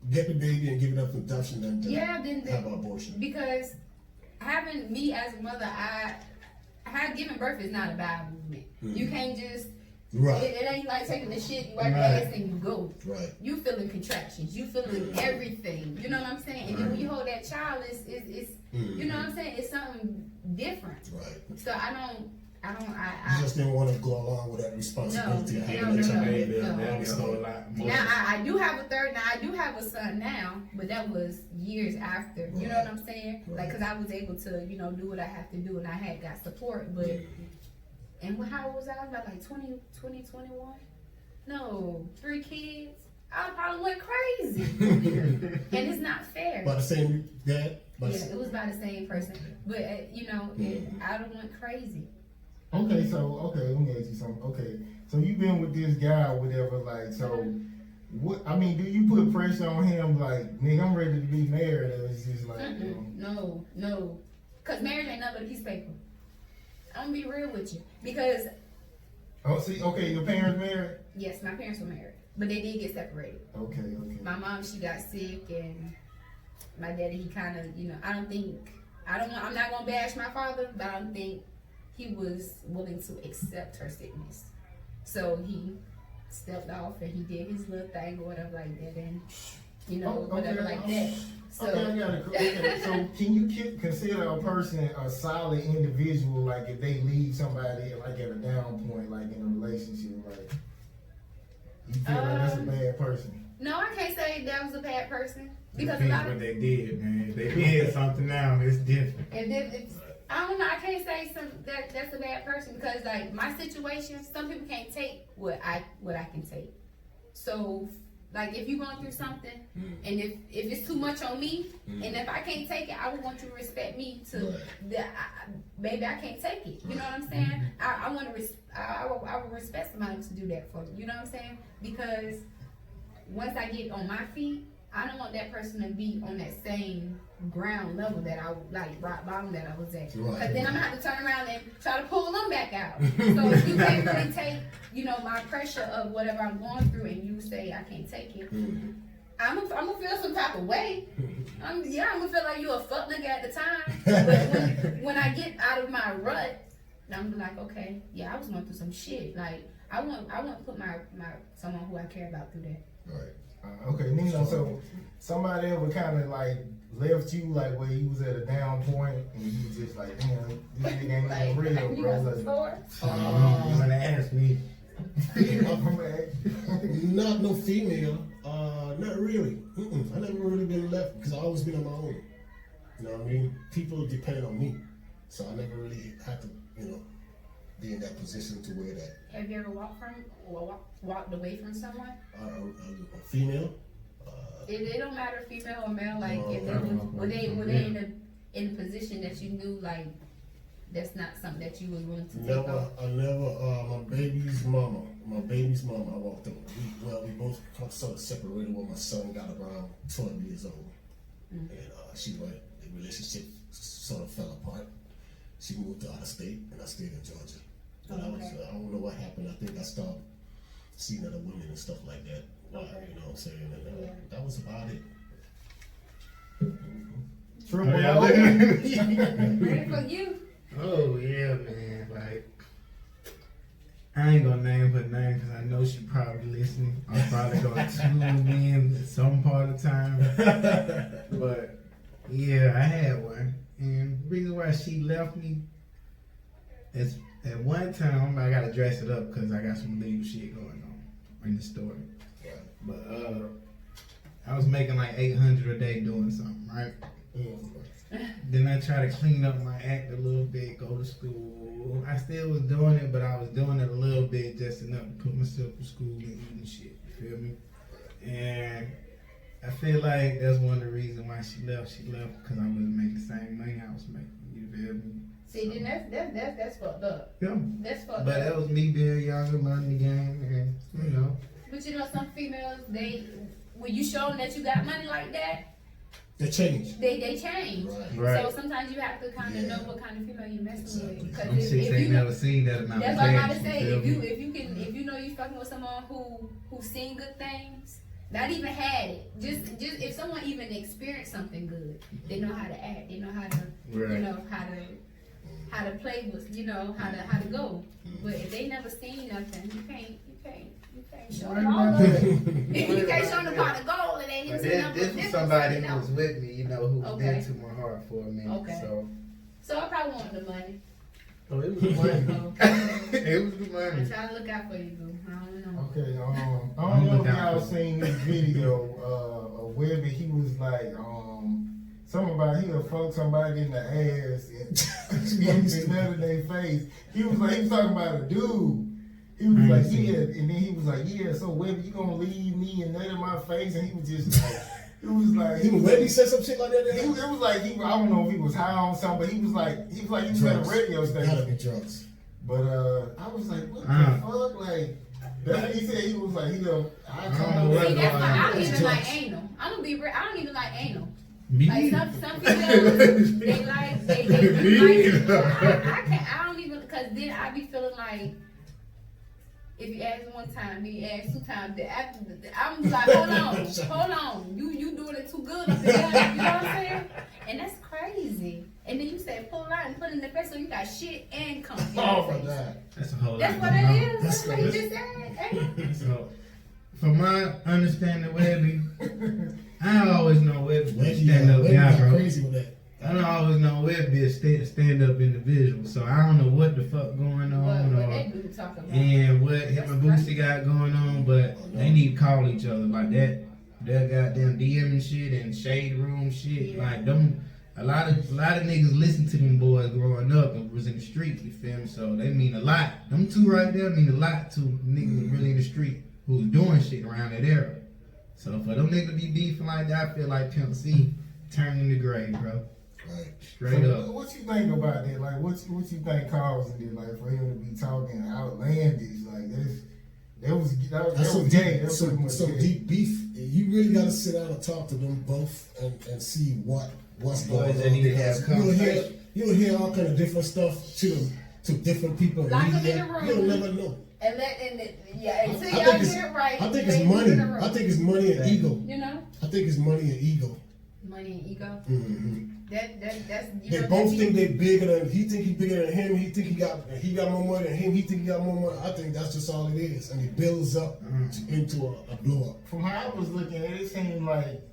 get the baby and give it up for adoption than to then have an abortion. because having me as a mother, giving birth is not a bad movement. You can't just. Right. It ain't like taking the shit, you wipe your Right. ass and you go. Right. You feeling contractions, you feeling everything. You know what I'm saying? And then when you hold that child, it's you know what I'm saying? It's something different. Right. So I You just didn't want to go along with that responsibility of having no, that child. Maybe no. that'd be a whole lot more. now I do have a third. Now I do have a son now, but that was years after. You know what I'm saying? Right. Like, cause I was able to, do what I have to do, and I had got support. But and how old was I? I was about like 20, 21. No, 3 kids. I probably went crazy, and it's not fair. By the same dad? By the Yeah, it was by the same person, but I done went crazy. Okay, let me ask you something. Okay, so you've been with this guy or whatever, like, so, what, I mean, do you put pressure on him, like, nigga, I'm ready to be married, or is just like, No, cause marriage ain't nothing but a piece of paper. I'm gonna be real with you, because oh, see, okay, your parents married? yes, my parents were married, but they did get separated. Okay. My mom, she got sick, and my daddy, he kind of, I'm not gonna bash my father, but I don't think he was willing to accept her sickness. So he stepped off and he did his little thing or whatever like that, and whatever like that. So Okay, I got it. Okay, so can you consider a person a solid individual, like if they leave somebody like at a down point, like in a relationship, like you feel like that's a bad person? no, I can't say that was a bad person because a Depends lot what of they did, man. If they did something now, it's different. I don't know. I can't say that's a bad person because like my situation, some people can't take what I can take. So like if you're going through something and if it's too much on me and if I can't take it, I would want you to respect me to baby, I can't take it. You know what I'm saying? I want to I would respect somebody to do that for me. You know what I'm saying? Because once I get on my feet, I don't want that person to be on that same ground level that I like rock bottom that I was at. Right. Cause then I'm gonna have to turn around and try to pull them back out. So if you can't really take, my pressure of whatever I'm going through, and you say I can't take it, I'm gonna feel some type of way. I'm gonna feel like you a fuck nigga at the time. But when I get out of my rut, I'm like, okay, yeah, I was going through some shit. Like I want to put my someone who I care about through that. Right. Okay, Nino, so somebody ever kind of like left you like where you was at a down point and you just like, damn, this nigga ain't even real, You bro. got some Like, story? I'm gonna ask me. Not no female. Not really. I never really been left because I always been on my own. You know what I mean? People depend on me, so I never really had to, be in that position to where that Have you ever walked away from someone? a female. It don't matter female or male. Like No, if were they in a position that you knew like that's not something that you was willing to take off. I never. My baby's mama. I walked over. We both sort of separated when my son got around 12 years old, and the relationship sort of fell apart. She moved to out of state, and I stayed in Georgia. But I don't know what happened. I think I stopped seeing other women and stuff like that. Okay. You know what I'm saying? And that was about it. Triple Oh, yeah, O. look at me. Ready for you? Oh yeah, man. Like I ain't gonna name her name because I know she probably listening. I'm probably gonna tune in at some part of the time. But yeah, I had one. And the reason why she left me is at one time I gotta dress it up because I got some legal shit going on in the story. But I was making like $800 a day doing something, right? Then I tried to clean up my act a little bit, go to school. I still was doing it, but I was doing it a little bit just enough to put myself in school and eating shit. You feel me? And I feel like that's one of the reasons why she left. She left because I wasn't making the same money I was making. You feel me? See, then that's fucked up. Yeah. That's fucked But up. that was me being younger, learning the game, and you know. But you know, some females, when you show them that you got money like that, They change. they change. Right. So sometimes you have to kind of know what kind of female you're messing with. Because Them chicks ain't never seen that amount that's of what I'm about to cash, say. feel me? If you know you fucking with someone who seen good things, not even had it, just if someone even experienced something good, they know how to act. They know how to Right. you know how to play with, you know, how to go. But if they never seen nothing, you can't show them all of it. You can't show them the pot of gold and they But didn't see this was somebody you who was with me, you know, who was Okay. into my heart for a minute. Okay. So I probably want the money. oh, it was the money. It was the I'm money. trying to look out for you, boo. I don't know. Okay, I don't know if y'all seen this video of Webby. He was like, something about he'll fuck somebody in the ass and spit nut in their face. He was talking about a dude. He was like, yeah, and then he was like, yeah, so Webby, you gonna leave me and nut in my face? And he was just like, Webby said some shit like that. it was like I don't know if he was high on something, but he was at a radio Gotta station. be drugs. But I was like, what the fuck? Like, that's what he said. He was like, I come know over. See, that's why I don't It's even like drugs. anal. I'm gonna be real. I don't even like anal. Me Like neither. some females, they like they I don't even, because then I be feeling like if you ask one time, then you ask 2 times, I'm like, hold on, you doing it too good up there, you know what I'm saying? And that's crazy. And then you say pull it out and put it in the face, so you got shit and cum in Oh your my face. God. That's a whole That's lot what going it on. is. That's what you just said. Ain't it? So, from my understanding, Webby, I always know Webby stand up Webby guy, got bro. crazy with that. I don't always know Webby is stand up individual. So I don't know what the fuck going on What or that dude talking about? and what him and Boosie got going on, but they need to call each other like that. That goddamn DM and shit and shade room shit. Yeah. Like them, a lot of niggas listen to them boys growing up and was in the street. You feel me? So they mean a lot. Them two right there mean a lot to niggas really in the street who's doing shit around that era. So for them niggas to be beefing like that, I feel like Pimp C turning the grave, bro. Right. Straight So, up. what you think about that? Like, what you think caused it? Like, for him to be talking outlandish, like that was That's some gay. deep, That's pretty much some gay. deep beef. You really gotta sit down and talk to them both and see what's going on. They need to have conversation. You'll hear all kind of different stuff to different people. Lock them in media. the room. You'll never know. And until I y'all think get it right. I think they it's in money. the room. I think it's money and ego. You know, I think it's money and ego. money and ego. Mm-hmm. That's you They know, both that think they bigger than he think he bigger than him. He think he got more money than him. He think he got more money. I think that's just all it is, and it builds up into a blow up. From how I was looking at it, it seemed like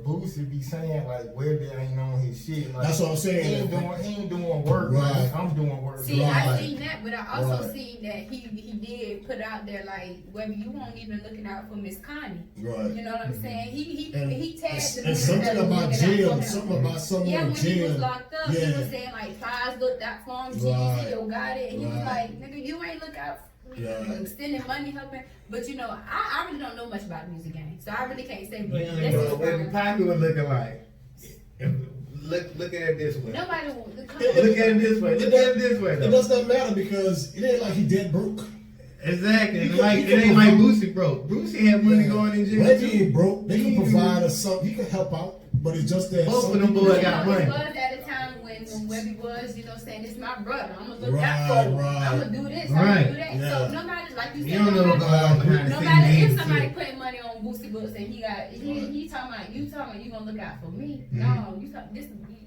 Boosie be saying like Webby ain't on his shit. Like, That's what I'm saying. He ain't doing work. Right. Like, I'm doing work. See, I Right. seen that, but I also Right. seen that he did put out there like, whether you won't even looking out for Miss Connie. Right. You know what I'm saying? He tagged the and niggas something that was about looking out jail, for him. something about someone Yeah, in when he jail. was locked up, he Yeah. was saying like, Plies looked out for him, Right. Jeezy, yo got it. And he was Right. like, nigga, you ain't look out for Yeah. extending money helping. But you know, I really don't know much about the music game, so I really can't say. But Yeah, this is what the from pocket was looking like. Look at it this way. nobody will come Look at it this way. Look at it this way. It Though. does not matter because it ain't like he dead broke. Exactly. He And can- like he it can ain't like provide- Boosie broke. Boosie had money going in jail. Whether he too. ain't broke, they can He- provide us something. He can help out, but it's just that Both some of them people- boys You got know, money. it was at a time when Webby was, you know, saying, "This my brother. I'm gonna look Right, out for him. right. I'm gonna do this. I'm Right. gonna do that." Yeah. So nobody, like you You said, don't know what's going on behind the no matter if scenes. somebody putting money on Boosie books and he talking about you gonna look out for me. Mm-hmm. No,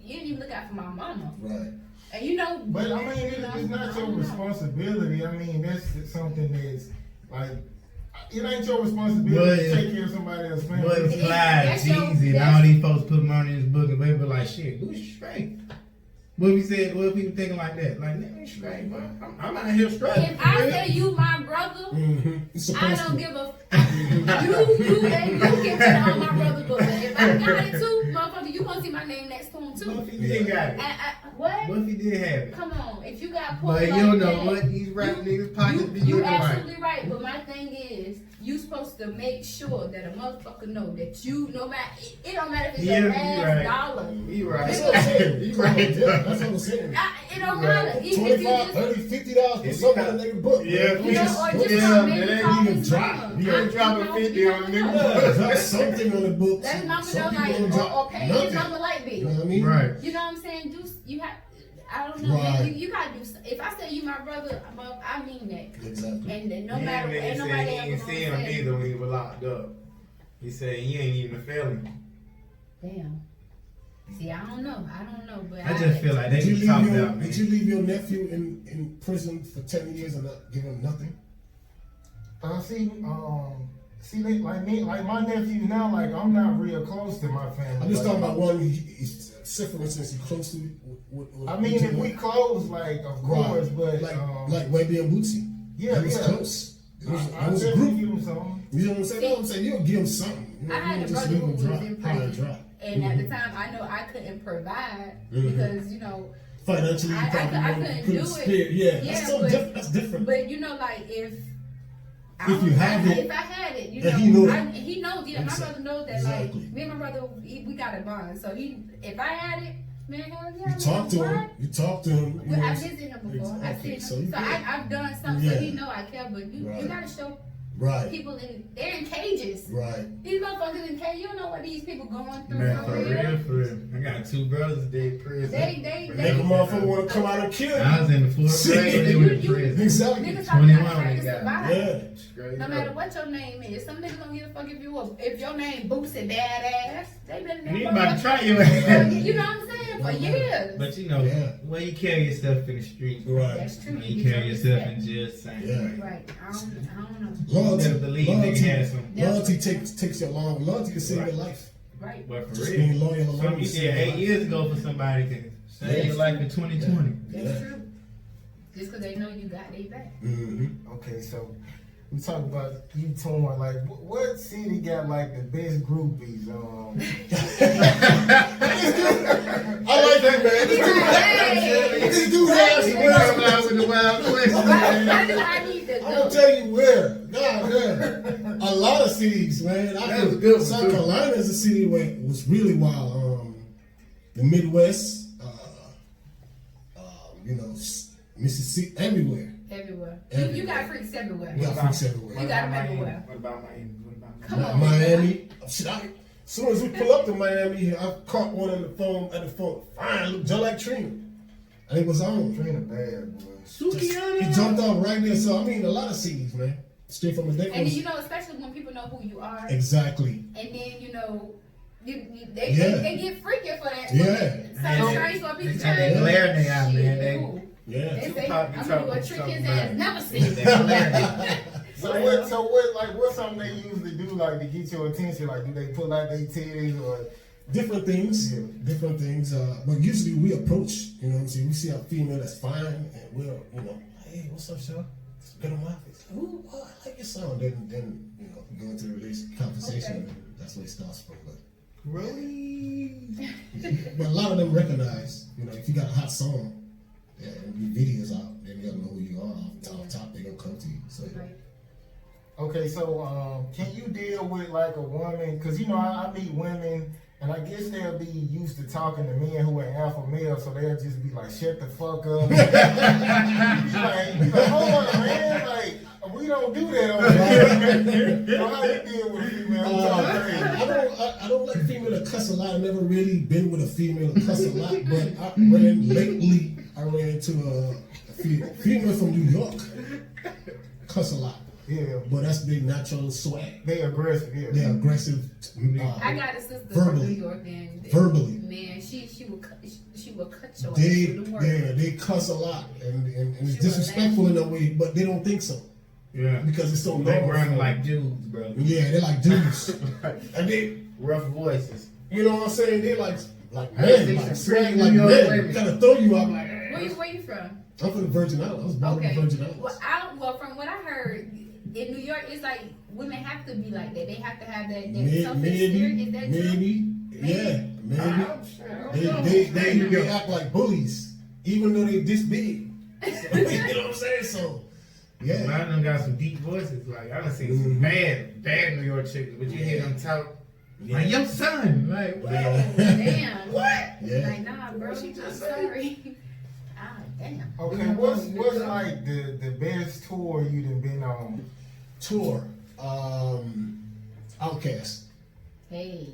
you ain't even look out for my mama. Right. And you know, But I mean, it's not your responsibility. I mean, that's something that's like, it ain't your responsibility to take care of somebody else's family. But it's Clyde, That's your- Jeezy, and all these folks put money in his book and they be like, shit, do straight. What if people thinking like that? Like, nigga, straight, bro. I'm out here straight. If I say you my brother, It's I supposed don't to. give a. You get to on my brother book. If I got it too, motherfucker, you gonna see my name next to him too. What if he did got it? What? What if he did have it? Come on, if you got pulled But like you don't know that, what these rap niggas pockets be you looking like. absolutely right. But my thing is, you supposed to make sure that a motherfucker know that you, no matter, it don't matter if it's Yeah, your you last right. dollar. You right. That's what I'm saying. You right. Yeah, that's what I'm saying. It don't matter. Even if you $25, just, $30, $50 for something that nigga book. Yeah, man. you know, or just Yeah, call, that maybe ain't call even his drop. mama. You ain't dropping 50 on a nigga. Yeah, drop something on the book. Let his mama Some know, people like, don't drop or pay his nothing. mama light bill. You know what I mean? Right. You know what I'm saying? You have, I don't know, Right. man, you gotta do. If I say you my brother, I mean that. Exactly. And no Yeah, matter, nigga ain't said nobody he ever ain't gonna seen him say, either when he was locked up. He said he ain't even a felon. damn. See, I don't know, but I just feel like they Did you, can leave talk your, about me. did you leave your nephew in prison for 10 years and not give him nothing? See, like me, like my nephew now, like I'm not real close to my family. I'm just Like, talking about one, say for instance, he's close to with I mean, if we close, like, of course, but like Webby and Bootsy. yeah, It was yeah. close. It was a definitely group. give him something. You know what I'm saying? No, I'm saying you'll give him something. You know, I had you a just brother leave who him was drop, in high and prison, dry. and at the time I know I couldn't provide Mhm. because you know. Financially, you I probably couldn't couldn't do spare. it. Yeah, Yeah, that's so but- different. That's different. But you know, like if you have it, if I had it, you and know, he know he knows. Yeah, my brother knows that. Exactly. Like me and my brother, we got a bond. So if I had it, man, hell yeah. You talk to him. You talk to him. You Well, know, I visited him before. I Okay, seen him. so So, you good. I've done something, so Yeah. he know I care. But you Right. gotta show right, people they're in cages. right. These motherfuckers in cages. You don't know what these people going through. Man, for for real. I got two brothers that did prison. They Make a motherfucker want to come out and kill I you. was in the fourth grade when they went to prison. Exactly. Niggas talking 21 about trying to they got. survive. Yeah. Straight No up. matter what your name is, some niggas don't give a fuck if your name Bootsy Badass. They been in You that about to try your motherfucker- ass. You know what I'm saying? For years. But you know, Yeah. when you carry yourself in the street, Right. That's true. when you carry yourself in jail, same Yeah. way. Right. I don't know. Loyalty, You better believe nigga has some. loyalty takes you long. Loyalty can save your life. Right. But for Just real, being loyal alone. something you did 8 years ago for somebody can save your life in 2020. That's Yeah. true. Just because they know you got their back. Mm-hmm. Okay, so we talk about you torn. Like, what city got like the best groupies? I like that, man. This dude has You come out with the wild questions, man. I need to I'm gonna go. tell you where. God damn. A lot of cities, man. That was a good one, South too. Carolina is a city where it was really wild. The Midwest, you know, Mississippi, everywhere. Everywhere. Everywhere. You got freaks everywhere. We got freaks everywhere. You got them everywhere. What about Miami? What about Come on. Miami. Shit, as soon as we pull up to Miami, I caught one on the phone. Fine, looked just like Trina. And it was on. Trina bad boy. He jumped off right there. So I mean, a lot of cities, man. Straight from the deck. And then, you know, especially when people know who you are. Exactly. And then, you know, they get freaky for that. Yeah. Some strange for people And they glare in their eye, man. They- Ooh. Yeah. They say, Tupac be I'm gonna do a talking trick his something ass. about Never it. seen They that. glare. What's something they usually do like to get your attention? Like, do they pull out their titties or? Different things. Yeah. Different things. But usually we approach, you know what I'm saying? We see a female that's fine and we'll, you know, hey, what's up, Sean? Ghetto Mafia. Ooh, oh, I like your song. Then you know, go into the relationship conversation. Okay. And that's where it starts from. But Really? But a lot of them recognize, you know, if you got a hot song, yeah, and your videos out, then you gotta know who you are. Off top, they gonna come to you. So Right. Okay, so can you deal with like a woman? Because you know I meet women, and I guess they'll be used to talking to men who are alpha male, so they'll just be like, "Shut the fuck up." like, hold on, man. Like, we don't do that over here. So how you deal with a female who talk crazy? I don't like female that cuss a lot. I've never really been with a female that cuss a lot, but I ran into a female from New York, cuss a lot. Yeah. But that's their natural swag. They aggressive, yeah. They're aggressive. I got a sister verbally. from New York, and Verbally. man, she will cut your ass They through the work. they cuss a lot and it's She will disrespectful laugh. in a way, but they don't think so Yeah. because it's so They normal. run like dudes, bro. Yeah, they're like dudes, and they, Rough voices. you know what I'm saying? They like I men, see like some swag pretty like New York men, women. kind of throw you out like. Where you from? I'm from the Virgin Islands. I was born Okay. in the Virgin Islands. Well, from what I heard, in New York, it's like women have to be like that. They have to have that Maybe, self-esteem. Is that true? maybe, yeah, maybe. They act like bullies, even though they this big. So, you know what I'm saying? So, A yeah. lot of them got some deep voices. Like I done seen some bad New York chicks, but you hear them talk. Like your son, like what? Damn. What? Yeah. Like, nah, bro, I'm sorry. Ah, damn. Okay, what's like the best tour you done been on? Tour, Outcast. Hey,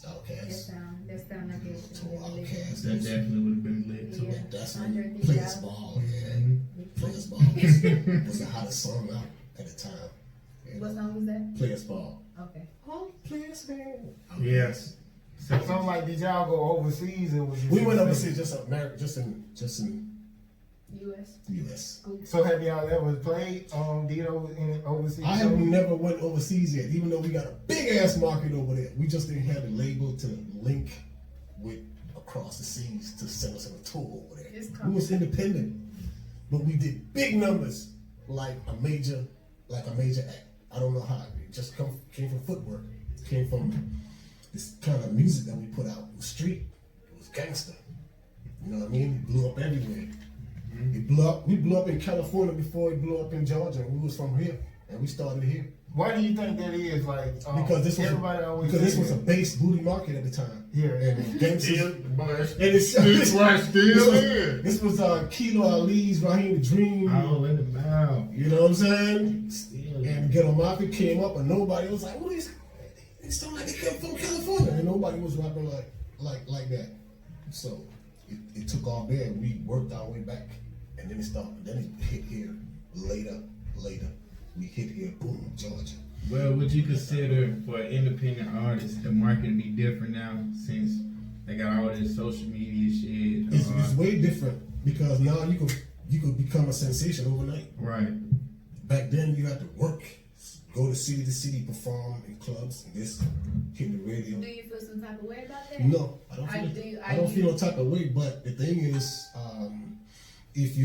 that Outcast. sound like it. Tour Outcast. That definitely would have been lit too. Yeah. That's Andre when 3000. Players Ball. Yeah, Mhm. Players Ball was the hottest song out at the time. Yeah. What song was that? Players Ball. Okay. Oh, Players Ball. Yes. So like, did y'all go overseas or was you We went overseas, just America, just in U.S. U.S. So have y'all ever played did in overseas? I have shows? never went overseas yet, even though we got a big ass market over there. We just didn't have the label to link with across the seas to send us on a tour over there. It's We was independent, but we did big numbers like a major act. I don't know how it just came from footwork. It came from this kind of music that we put out. It was street. It was gangster. You know what I mean? It blew up everywhere. It blew up. We blew up in California before it blew up in Georgia. We was from here, and we started here Why do you think that is? Like because this was everybody always because this say was a that. base booty market at the time. Yeah. and gangsters. And it's This was Kilo Ali's Raheem the Dream. all in the mouth. You know what I'm saying? Still. And Ghetto Mafia came up, and nobody was like, "What is?" It sounded like they came from California, and nobody was rapping like that. So it took off there, and we worked our way back, and then it started. Then it hit here later. We hit here, boom, Georgia. Well, would you consider for independent artists the market be different now since they got all this social media shit? It's way different because now you could become a sensation overnight. Right. Back then you had to work, go to city, perform in clubs, and this hit the radio. Do you feel some type of way about that? No, I don't feel no type of way. But the thing is, if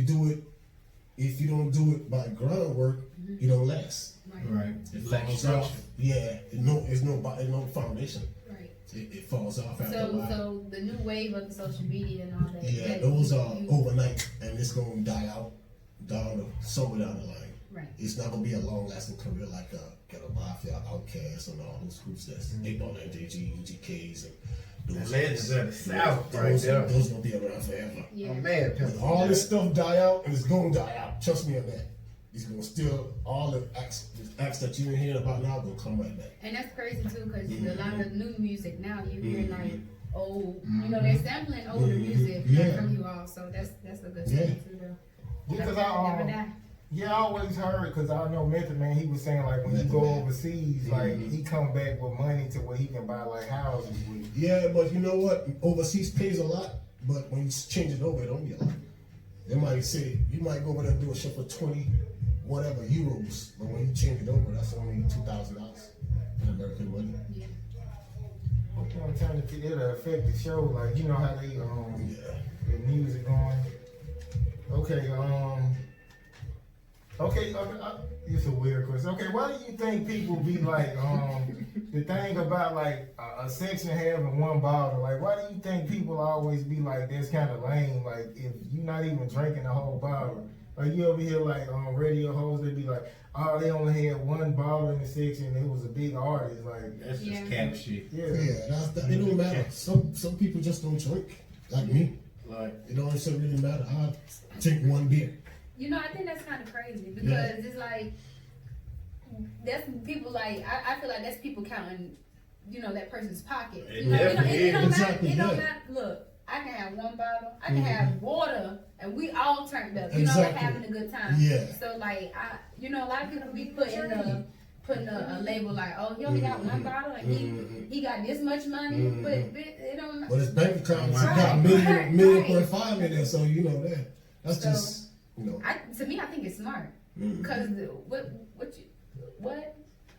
you don't do it by groundwork, you don't last. Right. It Like falls structure. off. Yeah, it's no foundation. Right. It falls off after a while. So the new wave of the social media and all that. Yeah, that those are you- overnight, and it's gonna die out somewhere down the line. Right. It's not gonna be a long-lasting career like Ghetto Mafia, Outkast, and all those groups that's 8-Ball, NJG, UGKs, and The those legends of the South, right those there. those gonna be around forever. Yeah. Man, When all this stuff die out, and it's gonna die out. Trust me on that. It's gonna still all the acts that you're hearing about now gonna come right back. And that's crazy too, because a lot of new music now you hear Mm-hmm. like old, you know, they're sampling older music Yeah. from you all. So that's a good Yeah. thing too, though. Because Never die. I always heard, because I know Method Man, he was saying like when you go overseas, like he come back with money to where he can buy like houses with. Yeah, but you know what? Overseas pays a lot, but when you change it over, it don't be a lot. They might say you might go over there and do a show for 20 whatever euros, but when you change it over, that's only $2,000 in American money. Yeah. Okay, I'm trying to think, it'll affect the show, like you know how they Yeah. the music going. Okay, it's a weird question. Okay, why do you think people be like, the thing about like a section having one bottle, like why do you think people always be like, that's kind of lame, like if you're not even drinking the whole bottle? Like you ever hear like radio hosts, they be like, oh, they only had one bottle in the section, it was a big artist, like, That's just Yeah. cap shit. yeah. Yeah, it don't matter. Some people just don't drink, like me. Like, It don't really matter. I drink one beer. You know, I think that's kind of crazy because Yeah. it's like that's people like I feel like that's people counting, you know, that person's pocket. You know, Yeah, it don't exactly, matter. yeah. Look, I can have one bottle. I can have water and we all turned up, you Exactly. know, having a good time. Yeah. So like, a lot of people be putting a label like, oh, he only got one bottle, and he got this much money, but it don't. But his bank account he Right. got Right. million.5 $1.5 million, so you know that's So, just To me, I think it's smart, because what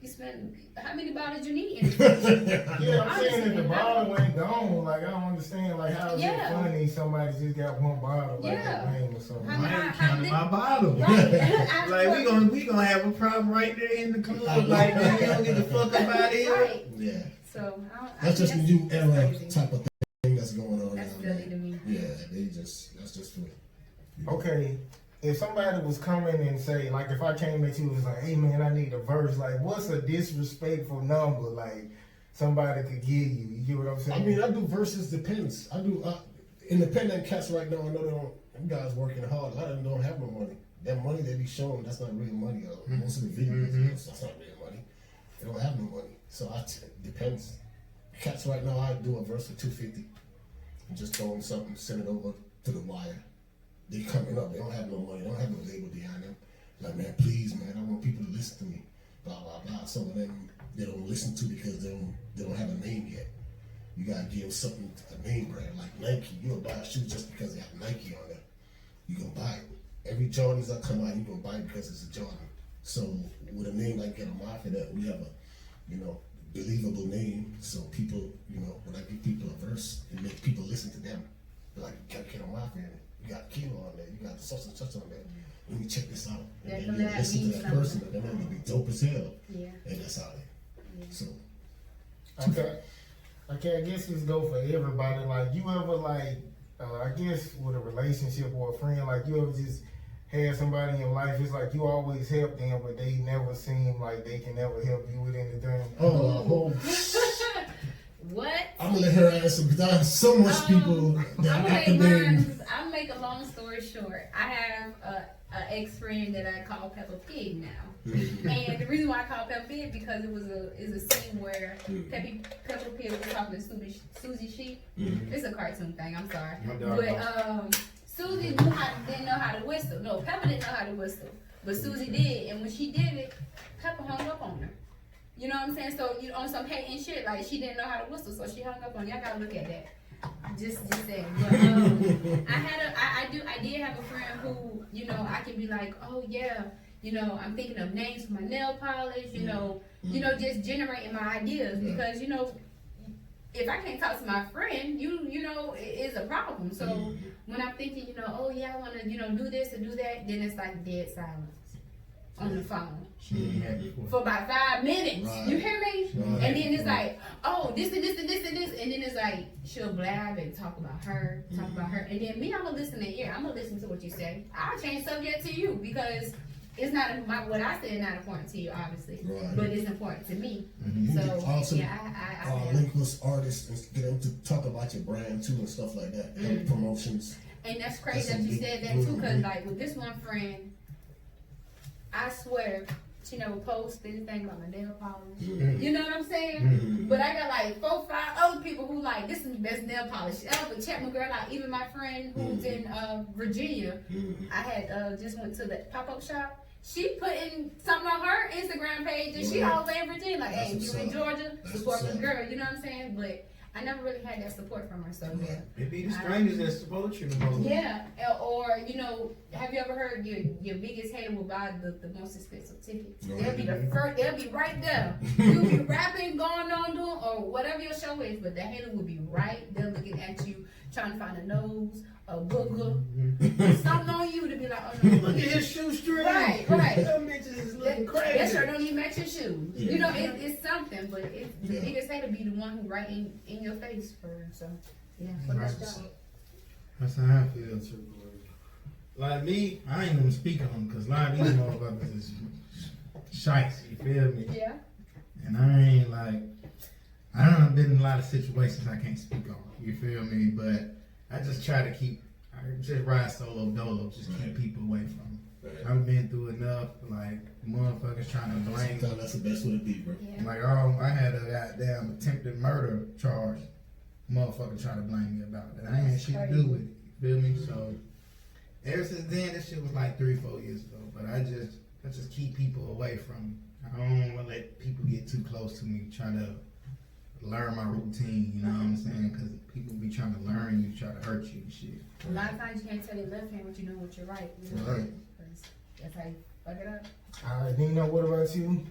you spend, how many bottles you need in it? Yeah, I'm saying if the bottle went gone, like I don't understand, like how is it Yeah. funny somebody just got one bottle like Yeah. that name or something. How I ain't counting my bottle. Right. Like we gonna have a problem right there in the club. Like man, you don't get the fuck up out of here. Right. yeah. So That's just the new era crazy. type of thing that's going on That's now. silly to me. Yeah, that's just funny. Okay, if somebody was coming and say, like, if I came at you and was like, hey man, I need a verse, like, what's a disrespectful number, like, somebody could give you? You get what I'm saying? I mean, I do versus depends. I do independent cats right now. I know they don't. Them guys working hard. A lot of them don't have no money. That money they be showing, that's not real money. Most of the videos, that's not real money. They don't have no money. So depends. Cats right now, I do a verse for $250. And just throw them something, send it over to the wire. They coming up. They don't have no money. They don't have no label behind them. Like, man, please, man, I want people to listen to me. Blah blah blah. Some of them they don't listen to because they don't have a name yet. You gotta give something, a name brand like Nike. You don't buy a shoe just because they have Nike on it. You gonna buy it. Every Jordans that come out, you gonna buy it because it's a Jordan. So with a name like Ghetto Mafia, that we have a believable name. So people, when I give people a verse, it makes people listen to them. Like, you got Ghetto Mafia in it. You got Kilo on there. You got such and such on there. Let me check this out. And then you listen to that person, and then it'll be dope as hell. Yeah. And that's how So. Okay. I guess this go for everybody. Like, you ever, like, I guess with a relationship or a friend, like, you ever just had somebody in your life, it's like you always help them, but they never seem like they can never help you with anything? What? I'm gonna let her answer because I have so much people that I can name. I'll make a long story short. I have an ex-friend that I call Peppa Pig now. And the reason why I call Peppa Pig because it's a scene where Peppa Pig was talking to Susie Sheep. It's a cartoon thing, I'm sorry. But Susie didn't know how to whistle. No, Peppa didn't know how to whistle. But Susie did, and when she did it, Peppa hung up on her. You know what I'm saying? So you on some hating shit, like she didn't know how to whistle, so she hung up on you. I gotta look at that. Just saying. But I did have a friend who, I can be like, oh yeah, I'm thinking of names for my nail polish, just generating my ideas because if I can't talk to my friend, it's a problem. So when I'm thinking, oh yeah, I wanna, do this and do that, then it's like dead silence on the phone. For about 5 minutes. Right. You hear me? Right. And then it's like, oh, this and this and this and this. And then it's like, she'll blab and talk about her. And then me, I'm going to listen to ear. I'm going to listen to what you say. I'll change subject to you because it's not, what I say is not important to you, obviously. Right. But it's important to me. Mm-hmm. So, also, I link with artists and get them to talk about your brand too and stuff like that. And promotions. And that's crazy that you said that too because like with this one friend, I swear, she never post anything about my nail polish. You know what I'm saying? But I got like 4 or 5 other people who like, this is the best nail polish ever. Check my girl out. Even my friend who's in Virginia, I had just went to the pop-up shop. She put in something on her Instagram page and she all the way in Virginia. Like, hey, you in Georgia, support my girl. You know what I'm saying? But I never really had that support from her, so yeah. It be the strangers that support you the most. Yeah, or have you ever heard your biggest hater will buy the most expensive tickets? They'll be the first. They'll be right there. You'll be rapping, going on doing, or whatever your show is, but the hater will be right there looking at you, trying to find a nose, a booger, something on you to be like, oh no, look at his shoestring. Right. Them bitches is looking crazy. That shirt don't even match your shoes. It's something, but the biggest hater be the one who right in your face for her. So yeah, for Right. this job. That's how I feel too. Like me, I ain't gonna speak on them because a lot of these motherfuckers is shites. You feel me? Yeah. And I ain't like, I don't have been in a lot of situations I can't speak on. You feel me? But I just try to just ride solo dolo, just keep people away from me. I've been through enough, like, motherfuckers trying to blame. Sometimes that's the best way to be, bro. Yeah. Like, I had a goddamn attempted murder charge. Motherfucker trying to blame me about it. I ain't had shit to do with it. You feel me? So, ever since then, this shit was like 3-4 years ago. But I just keep people away from me. I don't want to let people get too close to me, try to learn my routine, you know what I'm saying? Because people be trying to learn you, try to hurt you and shit. A lot of times you can't tell your left hand what you know what you're right. You know? Right. That's how you fuck it up. All right, Nino, what about you?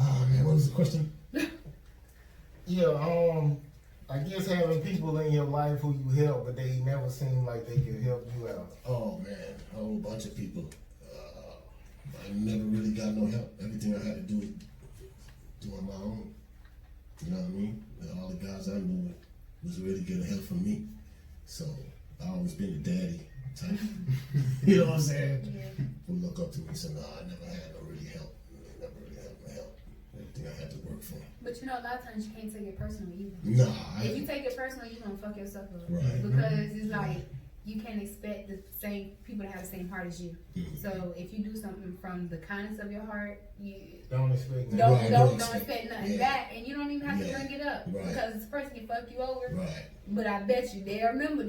Oh man, what was the question? Yeah, I guess having people in your life who you help, but they never seem like they can help you out. Oh man, a whole bunch of people. I never really got no help. Everything I had to do was do on my own. You know what I mean? And all the guys I knew was really getting help from me. So I always been the daddy type. You know what I'm saying? Yeah. Who look up to me. So I never had no really help. Never really had no help. Everything I had to work for. But you know, a lot of times you can't take it personal either. Nah. If you take it personal, you're gonna fuck yourself up. Right. Because it's like you can't expect the same people to have the same heart as you. Mhm. So if you do something from the kindness of your heart, you Don't expect nothing. don't Right, don't, don't expect nothing yeah. back, and you don't even have to Yeah. bring it up Right. because this person can fuck you over. Right. But I bet you they remember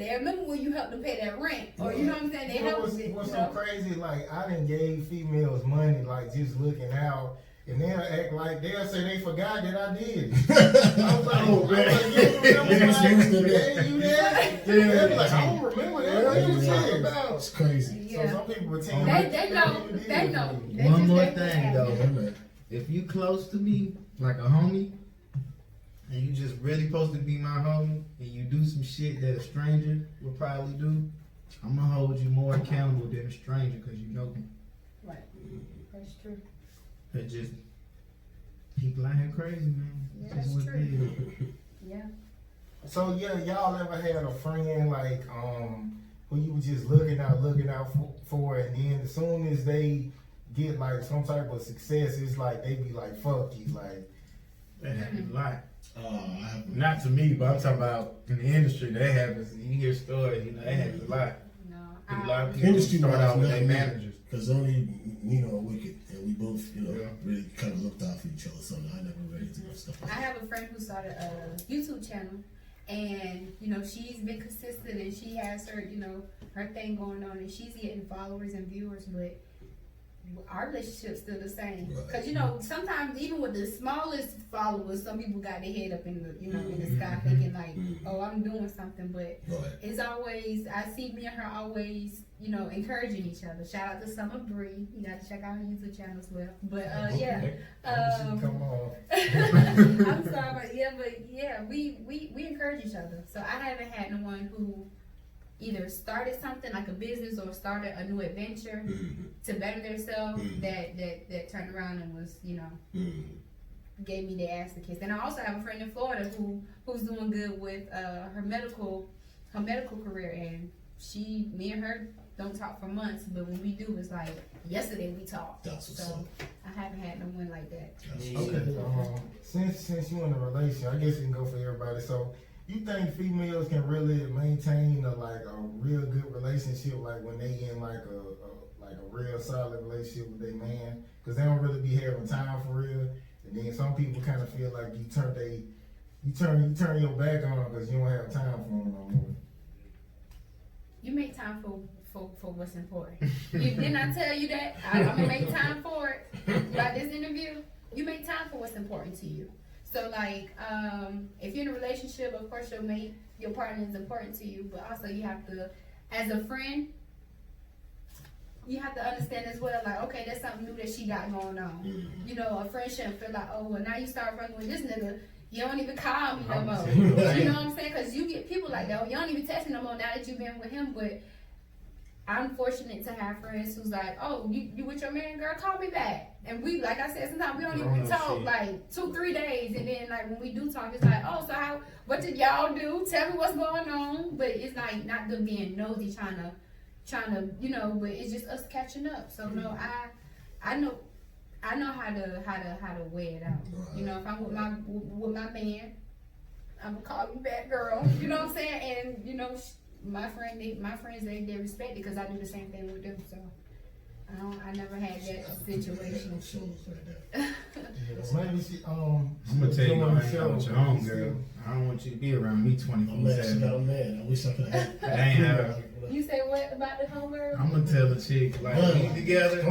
when you helped them pay that rent, or you know what I'm saying. They You know helped what's, it. what's You so know? crazy? Like I done gave females money, like just looking out, and they'll act like they'll say they forgot that I did. I was like, Oh, man. you remember It's like, used to yeah, that. you that? They'll be like, I don't remember that. What you talking about? It's crazy. Yeah. So some people pretend They like know. you did They it. know. They One just more let it thing, happen. though. Yeah, man. If you close to me, like a homie, and you just really supposed to be my homie, and you do some shit that a stranger would probably do, I'm gonna hold you more accountable than a stranger because you know me. Right. That's true. It's just people out here crazy, man. Yeah, It's that's just what it true. is. Yeah. So yeah, y'all ever had a friend like who you was just looking out for, and then as soon as they get like some type of success, it's like they be like, fuck you, like. That happens a lot. I have Not to me, but I'm talking about in the industry. That happens. You hear stories, you know, that happens a lot. No. A lot of people Industry start out with wise, their not me. managers. Because only Nino and Wicked, and we both, Yeah. really kind of looked out for each other. So I never really did stuff like I that. have a friend who started a YouTube channel, and she's been consistent, and she has her her thing going on, and she's getting followers and viewers, but our relationship's still the same. Right. Because sometimes even with the smallest followers, some people got their head up in the in the sky thinking like, oh, I'm doing something, but Right. it's always, I see me and her always, encouraging each other. Shout out to Summer Bree. You got to check out her YouTube channel as well. But yeah. Come on. I'm sorry, but we encourage each other. So I haven't had no one who either started something like a business or started a new adventure to better themselves that turned around and was, gave me the ass to kiss. And I also have a friend in Florida who's doing good with her medical career, and me and her don't talk for months, but when we do, it's like yesterday we talked. That's what's So up. I haven't had no one like that. Okay. Since you in a relationship, I guess it can go for everybody. So you think females can really maintain a real good relationship, like when they in like a real solid relationship with their man, because they don't really be having time for real, and then some people kind of feel like you turn your back on them because you don't have time for them no more. You make time for what's important. Didn't I tell you that? I'm gonna make time for it. By this interview, you make time for what's important to you. So if you're in a relationship, of course your partner is important to you, but also you have to, as a friend, you have to understand as well, like, okay, that's something new that she got going on. A friend shouldn't feel like, oh, well, now you start fucking with this nigga, you don't even call me no more. You know what I'm saying? Because you get people like that. You don't even text me no more now that you've been with him. But I'm fortunate to have friends who's like, oh, you with your man, girl, call me back. And we, like I said, sometimes we don't even talk like 2-3 days. And then like when we do talk, it's like, oh, so what did y'all do? Tell me what's going on. But it's like not them being nosy trying to, but it's just us catching up. So no, I know how to weigh it out. Right. If I'm with my man, I'm gonna call you back, girl. You know what I'm saying? And my friends they respect it because I do the same thing with them. So I never had that situation. Maybe she I'm gonna tell you, man, hang out with your own girl. I don't want you to be around me I'm glad she got a 24/7. man. I wish I could have. That ain't how. You say what? about the homegirl? I'm gonna tell the chick like we together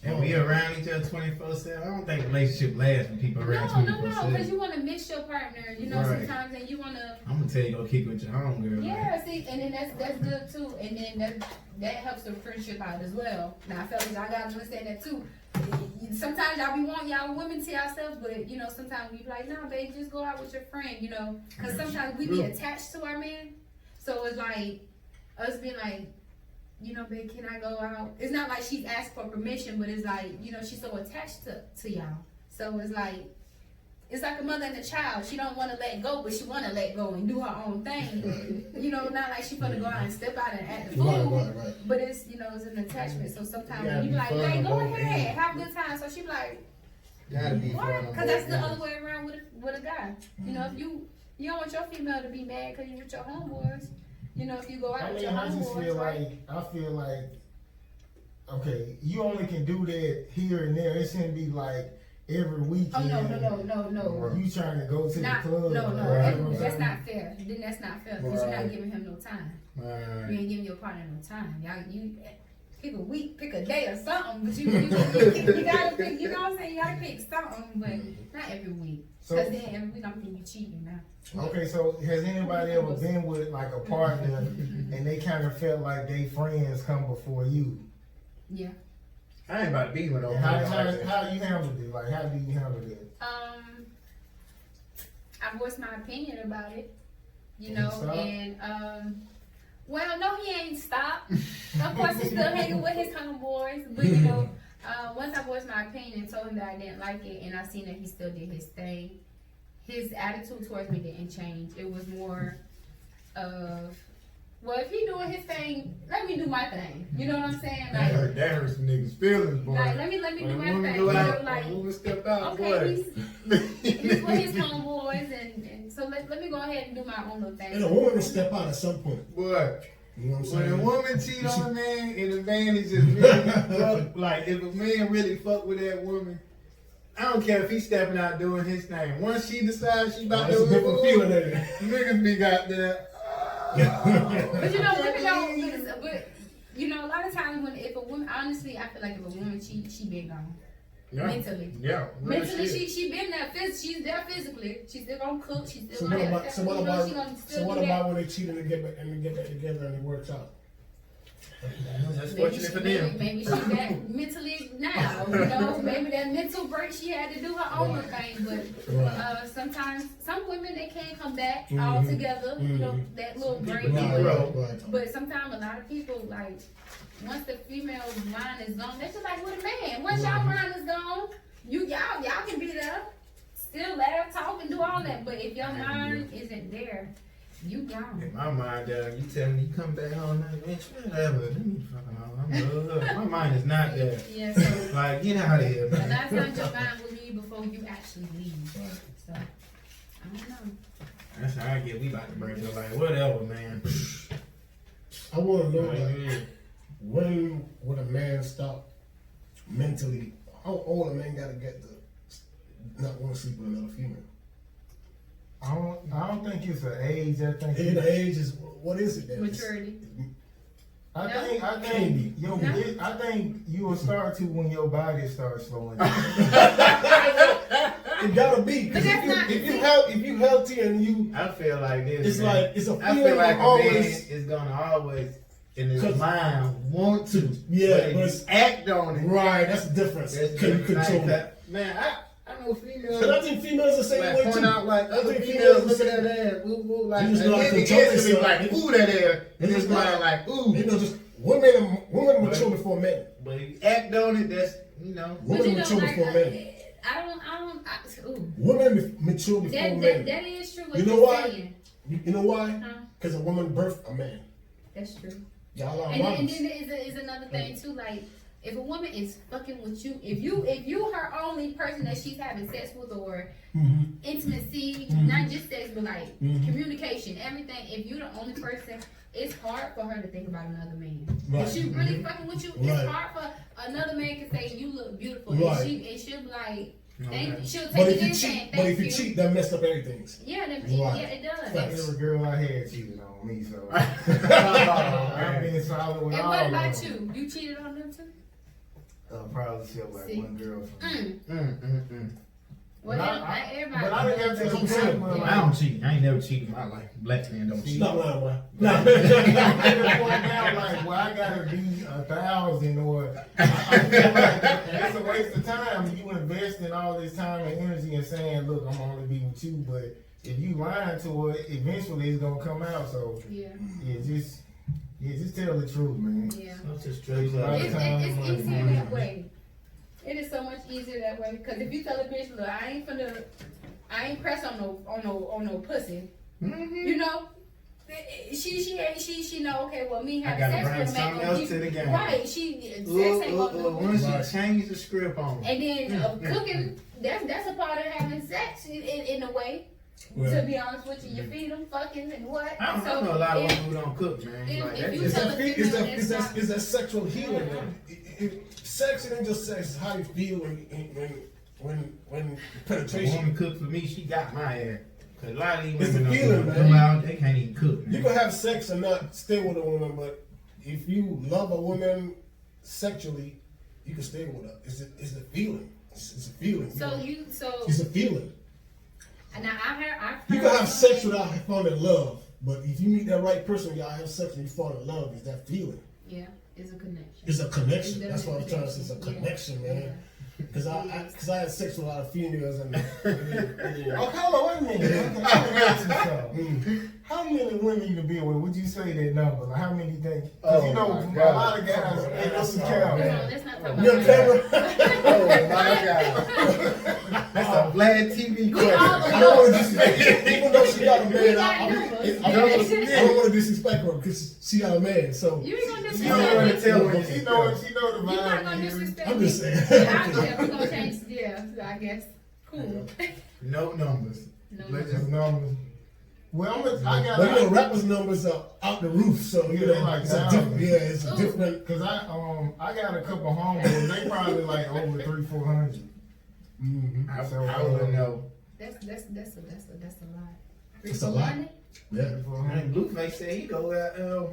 and we around each other 24/7. I don't think relationship lasts when people around 24/7. No, because you want to miss your partner, you know, Right. sometimes, and you want to. I'm gonna tell you go kick with your homegirl. Yeah, see, and then that's good too, and then that helps the friendship out as well. Now, fellas, y'all gotta understand that too. Sometimes y'all be wanting y'all women to yourselves, but you know, sometimes we be like, nah, babe, just go out with your friend, you know, because sometimes we be attached to our man, so it's like us being like, you know, babe, can I go out? It's not like she's asked for permission, but it's like, you know, she's so attached to y'all, so it's like a mother and a child. She don't want to let go, but she want to let go and do her own thing. You know, not like she gonna go out and step out and act the fool. Right. But it's, you know, it's an attachment. So sometimes You gotta you be be like, fun hey, go on both ahead, ends. have a good time. So she be like, Gotta be what? fun on Because that's both the ends. other way around with a guy. You know, if you don't want your female to be mad because you with your homeboys. You know, if you go out I with mean, your I just homeboys, feel right? like, okay, you only can do that here and there. It shouldn't be like every weekend. Oh no. You trying to go to Not, the club? no, Right. that's not fair. Then that's not fair because you're not Right. giving him no time. Right. You ain't giving your partner no time. Y'all, you pick a week, pick a day or something. But you gotta pick. You know what I'm saying? You gotta pick something, but not every week. So- Because then every week I'm thinking you cheating now. Okay, so has anybody ever been with like a partner and they kind of felt like they friends come before you? Yeah. I ain't about to be with no How homie. you handled it? Like, how do you handle it? I voiced my opinion about it. You And know, he stopped? and well, no, he ain't stopped. Of course, he's still hanging with his homeboys, but you know, once I voiced my opinion and told him that I didn't like it, and I seen that he still did his thing, his attitude towards me didn't change. It was more of, well, if he doing his thing, let me do my thing. You know what I'm saying? Like, That hurt some niggas' feelings, boy. like let me do When a my woman thing. go You out, know, like, when a woman step out, okay, boy. he's with his homeboys, and so let me go ahead and do my own little thing. And a woman will step out at some point. Boy, You know what I'm when a saying? woman cheat on a man and the man is just really fuck, like if a man really fuck with that woman, I don't care if he's stepping out doing his thing. Once she decides she about It's to a different feeling, ain't it? niggas be got there. But you know, women don't. But you know, a lot of times if a woman, honestly, I feel like if a woman cheats, she been gone. Mentally. Yeah. real Mentally, shit. she been there. She's there physically. She's still gonna cook. She's So still what gonna. about, so what you know, about, she gonna so still what do that. about when they cheat and they get back together and it works out? That's Maybe fortunate she, for them. maybe she back mentally now. You know, maybe that mental break she had to do her own little thing. But Right. sometimes some women they can't come back all together. You know, that little break. Right, But- right. But sometimes a lot of people like once the female's mind is gone, that's just like with a man. Once y'all mind is gone, y'all can be there, still laugh, talk, and do all that. But if your mind isn't there, you gone. In my mind, you tell me you come back home, like, bitch, whatever. Let me fucking home. I'm good. My mind is not there. Yeah, so Like, get out of here, a man. lot of times your mind will leave before you actually leave. Right. So I don't know. That's how I get. We about to break up. Like, whatever, man. I want to know, Like, like, yeah. when would a man stop mentally? How old a man got to get to not want to sleep with another female? I don't think it's an age. I think In the age is, what is it then? Maturity. I No? think I think you will start to when your body starts slowing down. It gotta be, But because that's not- if you healthy and you, I feel like this. it's man. like, it's a I feeling feel like a always. man is gonna always, in his 'Cause- mind, want to. Yeah, but if but you it's- act on it. Right, that's the difference. That's Can you just like control it? that. Man, I know females. But I think females the same Like, way point too. out like I other think females females look at that ass, woo woo, like You just and know how to then control instantly yourself. like, ooh, that ass, and this man like, ooh. You know, just women mature before men. But if you act on it, that's you know. But Women you know, mature like, before men. ooh. Women mature before That men. is true what You know you're why? saying. You know why? Huh? Because a woman birthed a man. That's true. Y'all are And moms. then is another thing too, like if a woman is fucking with you, if you her only person that she's having sex with or intimacy, not just sex but like communication, everything, if you the only person, it's hard for her to think about another man. Right. If she really fucking with you, Right. it's hard for another man to say you look beautiful. Right. And she'll be like, And she'll take But it if you in cheat, saying, but if thank you you. cheat, that messed up everything. Yeah, Right. yeah, it does. Facts. Every girl I had cheated on me, so I've been solid with And all what of about them. you? You cheated on them too? Probably still like See? one girl from Well, But not everybody. but I didn't have to compare my I don't cheat. I ain't never cheated in my life. Black man don't cheat. Stop lying, boy. I'm to the point now, like, well, I gotta be 1,000 or I feel like it's a waste of time. You invest in all this time and energy and saying, look, I'm gonna only be with you, but if you lying to her, eventually it's gonna come out. So Yeah. just tell the truth, man. Yeah. That's just straight Right. up. It's easier that way. It is so much easier that way because if you tell a bitch, look, I ain't pressed on no pussy, you know. She know. Okay, well, me I having gotta sex bring with a man something gonna else keep- to the game. Right? Sex ain't gonna Once Right. you change the script on. And then cooking, that's a part of having sex in a way. Well, To be honest with you, you feed them, fucking, and what? I So know a lot of if- women who don't cook, man. if- Like, if that's you just- tell a female it's that sexual healing. Man. Sex it ain't just sex. It's how you feel when a penetration. woman cook for me, she got my ass. Cause a lot of these It's the women feeling, don't man. go out, they can't even cook, man. You can have sex and not stay with a woman, but if you love a woman sexually, you can stay with her. It's a feeling. It's a feeling. It's a feeling. And now I've You can have sex without falling in love, but if you meet that right person, y'all have sex and you fall in love, it's that feeling. Yeah, it's a connection. It's a connection. It's That's what I'm trying to say. It's a connection, man. Because I had sex with a lot of females and Oh, hold on, wait a minute. Okay, I'm gonna ask you something. How many women you can be with? Would you say that number? Like, how many think? Because you know, a lot of guys, they don't count. Let's not talk about you on camera. Oh my God. That's a Vlad TV We all question. I don't want to disrespect, even though she got a We man. got I numbers. don't want to disrespect her because she got a man. So You ain't gonna You disrespect know what me. to tell when she know the You not vibe. gonna disrespect I'm me. just saying. Yeah, we're gonna change. Yeah, I guess. Cool. No numbers. No Let's numbers. just Numbers. Well, I got. But you know, rappers' numbers are out the roof, so you Yeah, know, they like it's a thousands. it's a different. Cause I got a couple homeboys. They probably like over 300-400. I wouldn't know. That's a lot. It's a lot. Yeah. And Blueface said he go out.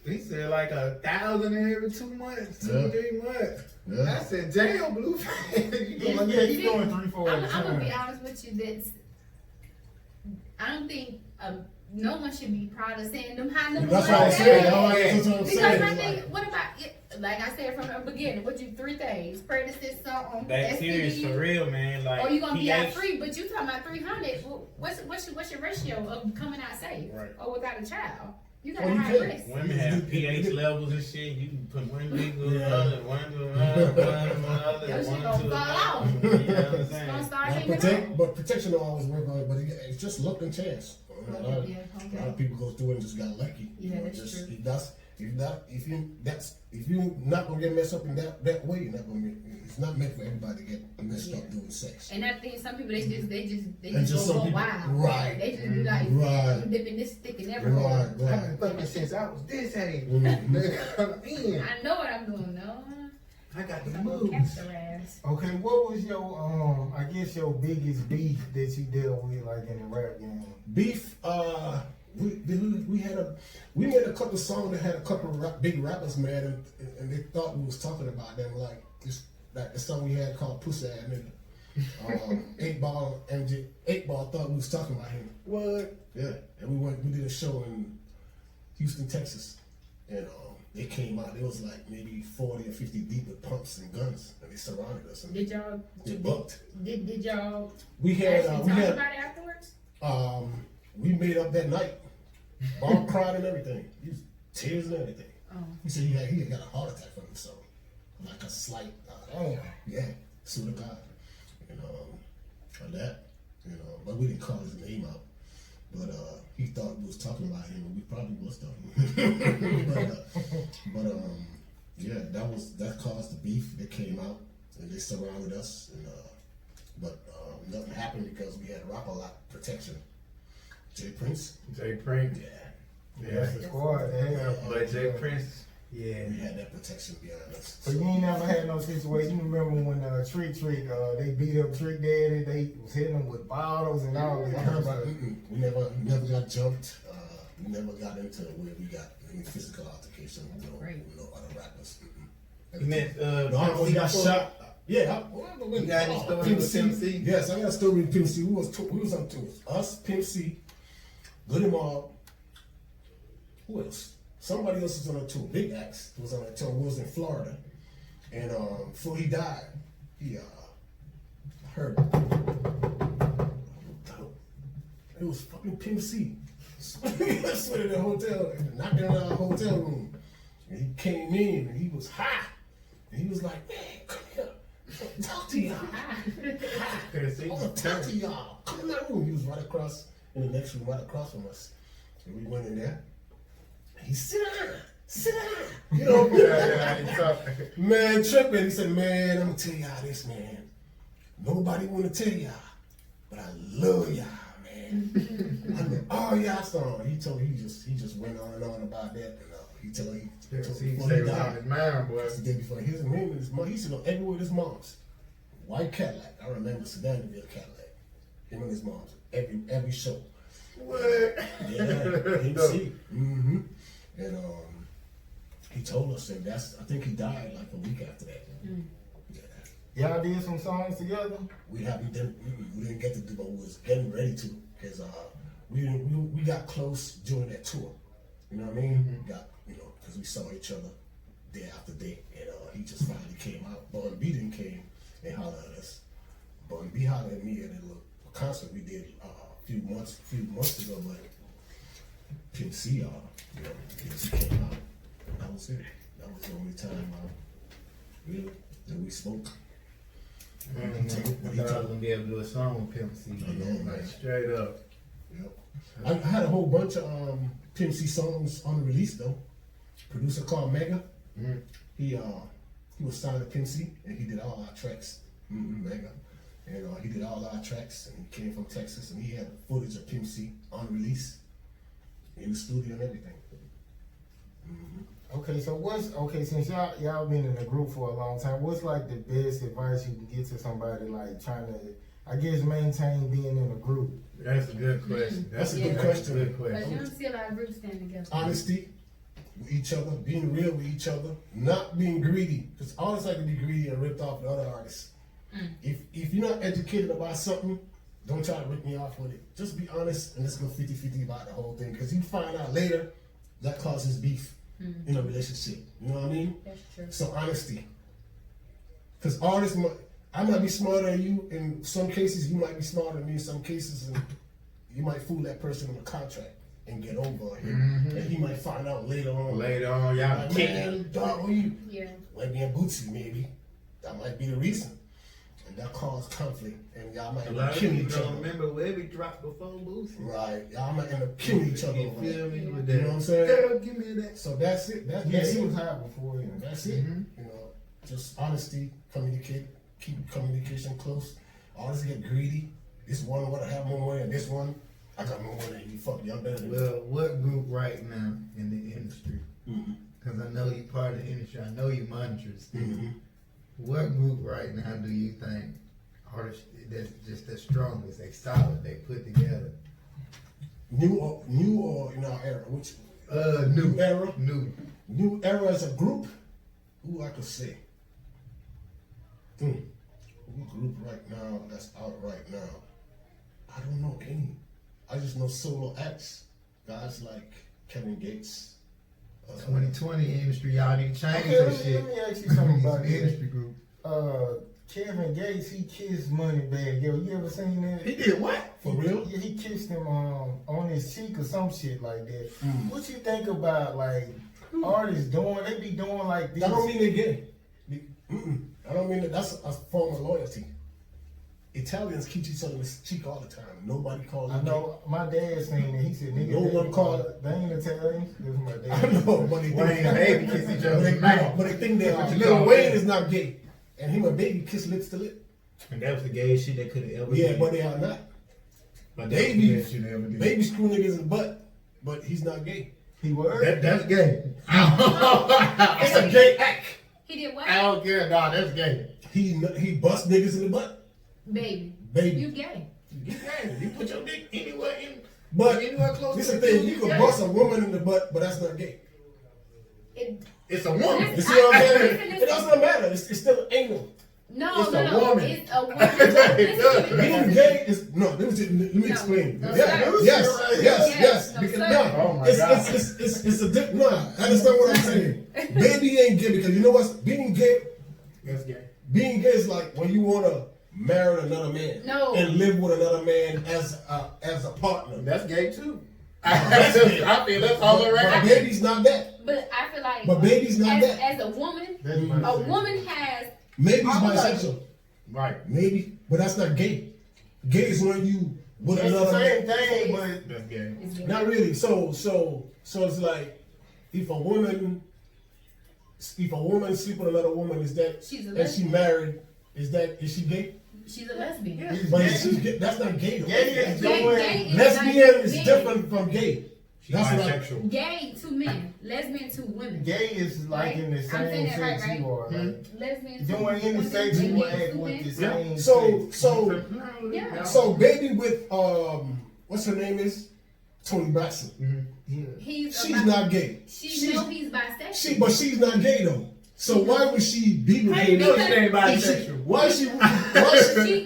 He said like 1,000 every 2 months, Yeah. 3 months. Yeah. I said, damn, Blueface. You Yeah, going he's doing 3-4 at a I'm gonna be time. honest with you. I don't think no one should be proud of saying them high numbers. That's like what I'm that. saying. That's what I'm Because saying. I It's think, like- what about it? Like I said from the beginning, what you 3 things: pregnancy, something, That serious for real, man. Like, or you gonna be out pH free, but you talking about 300. Well, what's your ratio of coming out safe Right. or without a child? You got Well, a you high can't. risk. Women have pH levels and shit. You can put one big to Yeah. another, one to another, Your shit one gonna to fall out. another. You know what I'm It's saying? gonna start Now, hanging out. but protection don't always work on it, but it's just luck and chance. A lot of Yeah, a okay. lot of people go through it and just got lucky. Yeah, that's just, true. If you're not gonna get messed up in that way, you're not gonna get, it's not meant for everybody to get messed up doing sex. And I think some people they And just just some go people- wild. right. They just be like, Right. I'm dipping this stick in every Right, hole. I've been right. fucking since I was this age. Mhm. Man, I know what I'm doing, no. I got the I'm gonna catch moves. their ass. Okay, what was your I guess your biggest beef that you dealt with like in the rap game? Beef. We made a couple songs that had a couple big rappers mad, and they thought we was talking about them like this. Like the song we had called "Pussy Ass Nigga." 8 Ball thought we was talking about him. What? Yeah, and we did a show in Houston, Texas, and they came out. It was like maybe 40 or 50 deep with pumps and guns, and they surrounded us. And Did y'all they bucked. did y'all We had actually we talk had about it afterwards? we made up that night. Bob cried and everything. He was tears and everything. Oh. He said he had got a heart attack from it, so like a slight. Yeah, swear to God, for that, but we didn't call his name out. But he thought we was talking about him, and we probably was talking. but yeah, that caused the beef that came out, and they surrounded us, and but nothing happened because we had Rap-A-Lot protection. Jay Prince. Jay Prince. Yeah. That's the squad. They have. But Jay Prince, Yeah. We had that protection behind us. So you ain't never had no situation. You remember when Trick they beat up Trick Daddy? They was hitting him with bottles and all that. I heard about it. We never got jumped. We never got into where we got any physical altercation. No other rappers. You meant No, we got shot. Yeah, You got any stories with Pimp C? Yes, I got a story with Pimp C. We was on tour. Us, Pimp C, Gluten. Who else? Somebody else was on a tour. Big Axe was on a tour. We was in Florida, and before he died, he heard it was fucking Pimp C. I swear in the hotel, knocked in our hotel room, and he came in and he was high, and he was like, "Man, come here, talk to y'all. I want to talk to y'all. Come in that room." He was right across in the next room, right across from us, and we went in there. He sit down, you know. Man, tripping. He said, "Man, I'm gonna tell y'all this, man. Nobody wanna tell y'all, but I love y'all, man. I know all y'all songs." He just went on and on about that, and he He say died. it was on his mind, boy. That's the day before. His name and his mom. He used to go everywhere with his moms. White Cadillac. I remember Sedanville Cadillac. Him and his moms. Every show. What? Yeah, MC. Mm-hmm. And he told us that I think he died like a week after that. Yeah. Y'all did some songs together? We didn't get to do, but we was getting ready to, because we got close during that tour. You know what I mean? We got, because we saw each other day after day, and he just finally came out. Bun B then came and hollered at us. Bun B hollered at me at a little concert we did a few months ago, but Pimp C, Pimp C came out. That was it. That was the only time really that we spoke. I thought I was gonna be able to do a song with Pimp C. Like straight up. Yep. I had a whole bunch of Pimp C songs on the release though. Producer called Mega. Mm-hmm. He was signed to Pimp C and he did all our tracks. Mega. And he did all our tracks, and he came from Texas, and he had footage of Pimp C on release in the studio and everything. Okay, so since y'all been in a group for a long time, what's like the best advice you can get to somebody like trying to, I guess, maintain being in a group? That's a good question. That's a good question. Good But question. you don't see a lot of groups stand together. Honesty with each other, being real with each other, not being greedy, because artists like to be greedy and ripped off the other artists. If you're not educated about something, don't try to rip me off with it. Just be honest and let's go 50-50 about the whole thing, because you find out later that causes beef in a relationship. You know what I mean? That's true. So honesty. Because artists, I might be smarter than you in some cases, you might be smarter than me in some cases, and you might fool that person in a contract and get over him. And he might find out later on. Y'all Like, kick man, it. dog, you Yeah. might be in Bootsy, maybe. That might be the reason. And that caused conflict, and y'all might A end lot up of killing people each don't other. remember where we dropped before Boosie. Right, y'all might end up killing each other. You over feel that. me with You that? know what I'm saying? Girl, give me that. So that's it. That's Yeah, it. he was high before, yeah. That's it. You know, just honesty, keep communication close. Always get greedy. This one want to have more money, and this one, I got more money than you. Fuck you, I'm better than you. Well, what group right now in the industry? Because I know you part of the industry. I know you monitor still. What group right now do you think artists that's just the strongest, they solid, they put together? New or in our era? Which New era? New. Era as a group? Who I could say? Who group right now that's out right now? I don't know any. I just know solo acts. Guys like Kevin Gates. 2020 industry, y'all need to change Okay, that let shit. me ask you something about These that. industry group. Kevin Gates, he kissed Moneybagg. Yo, you ever seen that? He did what? For real? Yeah, he kissed him on his cheek or some shit like that. What you think about like artists doing? They be doing like this. That don't mean they're gay. I don't mean that. That's a form of loyalty. Italians kiss each other in the cheek all the time. Nobody calls I them know my dad saying that. He said, "Nigga, No one called- they ain't Italians." This is my gay. dad. I know, but they Wayne and Baby kiss each other. but they think they are. What you Lil call Wayne that? is not gay, and him and Baby kiss lips to lip. And that was the gayest shit they could have ever Yeah, did. but they are not. But that was the Baby, gayest shit they ever did. Baby screw niggas in the butt, but he's not gay. He was. That's gay. It's a gay act. He did what? I don't care, dog. That's gay. He bust niggas in the butt. Baby. Baby. You gay. You gay. You put your dick anywhere But anywhere close this to is the thing, you can bust a woman in the butt, but that's not gay. It's a woman. You see what I'm saying? Listen. It doesn't matter. It's still anal. No, It's no, a no. woman. It's a woman. Being gay is no. Let me explain. No, Yeah, sir. yes. Yes, no, Because sir. no, Oh my it's God. it's a dip. No, I understand what I'm saying. Baby ain't gay because you know what's being gay. That's gay. Being gay is like when you wanna marry another man No. and live with another man as a partner. That's gay too. I feel that's all But around. baby's not that. But I feel like But baby's not that. as a woman, That's a bisexual. woman has Maybe's All of bisexual. Right. Maybe, but that's not gay. Gay is when you with It's the another same man. thing, but That's gay. is gay. Not really. So it's like if a woman sleep with another woman, is that She's a and she lesbian. married? Is she gay? She's a lesbian. But she's gay. That's not gay though. gay is Gay doing. is Lesbian like is men. different from gay. She's That's what bisexual. Gay to men, lesbian to women. Gay is like in the I'm same saying that right, sex right? you are. Like, Lesbian to doing women. any sexual Gay to act with men. the same Yeah. So baby with what's her name is Tony Braxton. He's She's not gay. She know he's bisexual. But she's not gay though. So why would she be with How you him? know she ain't If bisexual? Why she?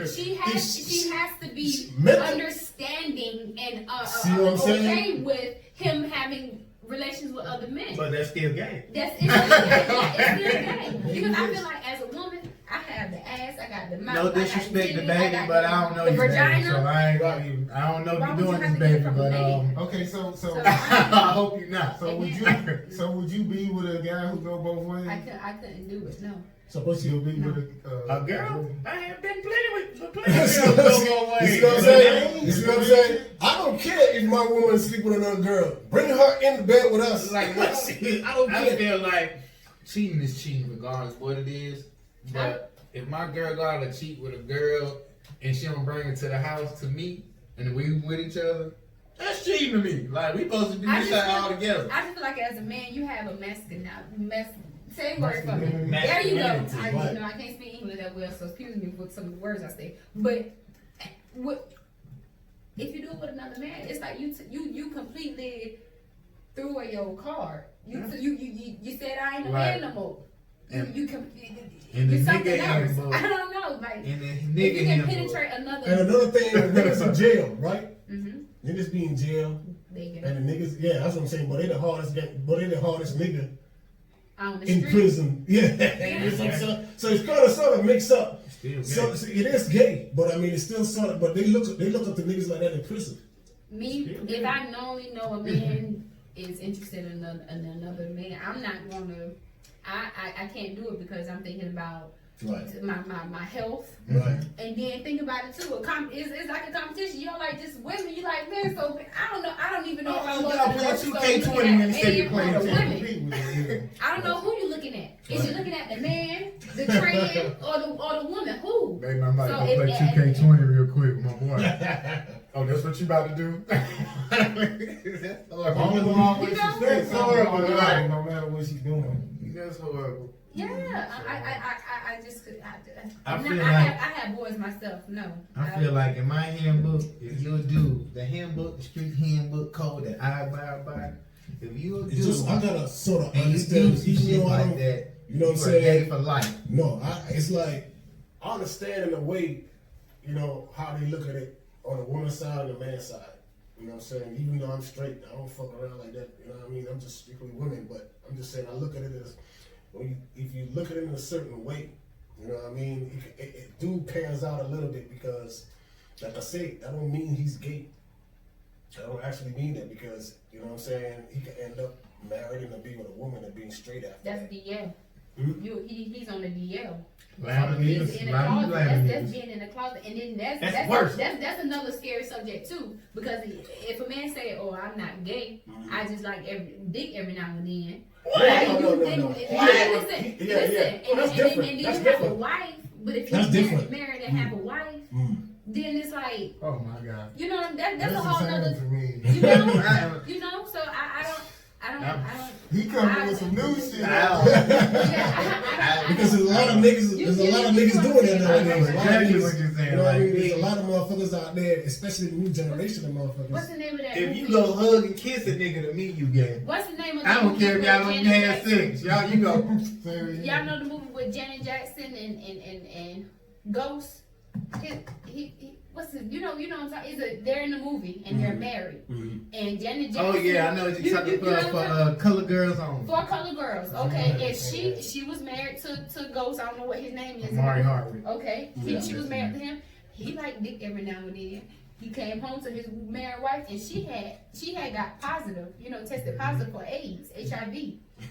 she has to be mental. understanding and See what I'm saying? okay with him having relations with other men. But that's still gay. It's still gay. Because I feel like as a woman, I have the ass, I got the mouth, No I got the disrespect to titties, baby, got but I don't know the you, baby, vagina. so I ain't gonna even, I don't know Why if you're would doing you this, have to get baby, it from a but man? Okay, so I hope you not. so would you be with a guy who go both ways? I couldn't do it. No. Supposed You'll to be with A girl? I have been plenty with You plenty see of what girls I'm go one way. saying? You see what I'm saying? I don't care if my woman sleep with another girl. Bring her in the bed with us. Like what shit? I don't I care. feel like cheating is cheating regardless of what it is. But if my girl gotta cheat with a girl and she don't bring her to the house to me and we with each other, that's cheating to me. Like we supposed to do I this just all feel- together. I just feel like as a man, you have a same word for me. There you go. Masculinity, I, you know, I can't speak English that well, so excuse me for some of the words I say. But if you do it with another man, it's like you completely threw away your card. You said I ain't a man no more. And You the you're something nigga else. handbook. I don't know, like And the if nigga you can handbook. penetrate another. And another thing, niggas in jail, right? Mm-hmm. Niggas be in jail, They get and the niggas, yeah, that's what I'm saying. But they the hardest nigga on the in street. prison. Yeah. So it's kind of sort of mixed up. Still gay. So it is gay, but I mean it's still sort of. But they look up to niggas like that in prison. Me, if I only know a man is interested in another man, I'm not gonna. I can't do it because I'm thinking about Right. my health, Right. and then think about it too. It's like a competition. You don't like just women. You like men. So I don't know. I don't even know if I You was gotta in the play grocery store 2K20 looking when at you say you're men playing or the 10. women. I don't know who you're looking at. Is you looking at the man, the trend, or the woman? Who? Baby, I'm about So to go if- play 2K20 real quick with my boy. Oh, that's what you about to do? That's horrible. Only one always You know? suspect Horrible, something, right? no matter what she's doing. That's horrible. Yeah, I just could. I I feel have boys myself. No, I feel like in my handbook, if you'll do the handbook, the street handbook code that I abide by, if you'll It's do just I gotta sort of and you do understand. some Even shit though I like don't, that, you know what I'm you are gay saying? for life. No, it's like I understand in a way, you know, how they look at it on the woman's side and the man's side. You know what I'm saying? Even though I'm straight, I don't fuck around like that. You know what I mean? I'm just strictly women, but I'm just saying I look at it as if you look at it in a certain way, you know what I mean? It do pans out a little bit because, like I say, that don't mean he's gay. I don't actually mean that because, you know what I'm saying, he could end up married and be with a woman and being straight after that's that. DL. He's on the DL. Lamb He's niggas, in the lamb closet. That's niggas. being in the closet, and then That's worse. That's another scary subject too. Because if a man say, "Oh, I'm not gay, I just like dick every now and then." No. Listen, Yeah. That's different. and then That's you have a different. wife, but if That's you're different. married and have a wife, then it's like, Oh my God. you know, that's a That's whole the same nother. for me. You know, so I He coming with some new shit. Because there's a lot of niggas doing that nowadays. Exactly what you're saying. You know what I mean? There's a lot of motherfuckers out there, especially the new generation of motherfuckers. What's the name of that If movie? you go hug and kiss a nigga, to me, you gay. What's the name of the I don't movie care if y'all with don't Janet have Jackson? sex. Y'all, you go. Y'all know the movie with Janet Jackson and Ghost? What's his, you know what I'm talking, they're in the movie and they're married. And Janet Jackson. Oh yeah, I know what you're talking about for Color Girls on. For Color Girls, okay. And she was married to Ghost. I don't know what his name is. Mari Harvey. Okay. She was married to him. He liked dick every now and then. He came home to his married wife and she had got positive, tested positive for AIDS, HIV.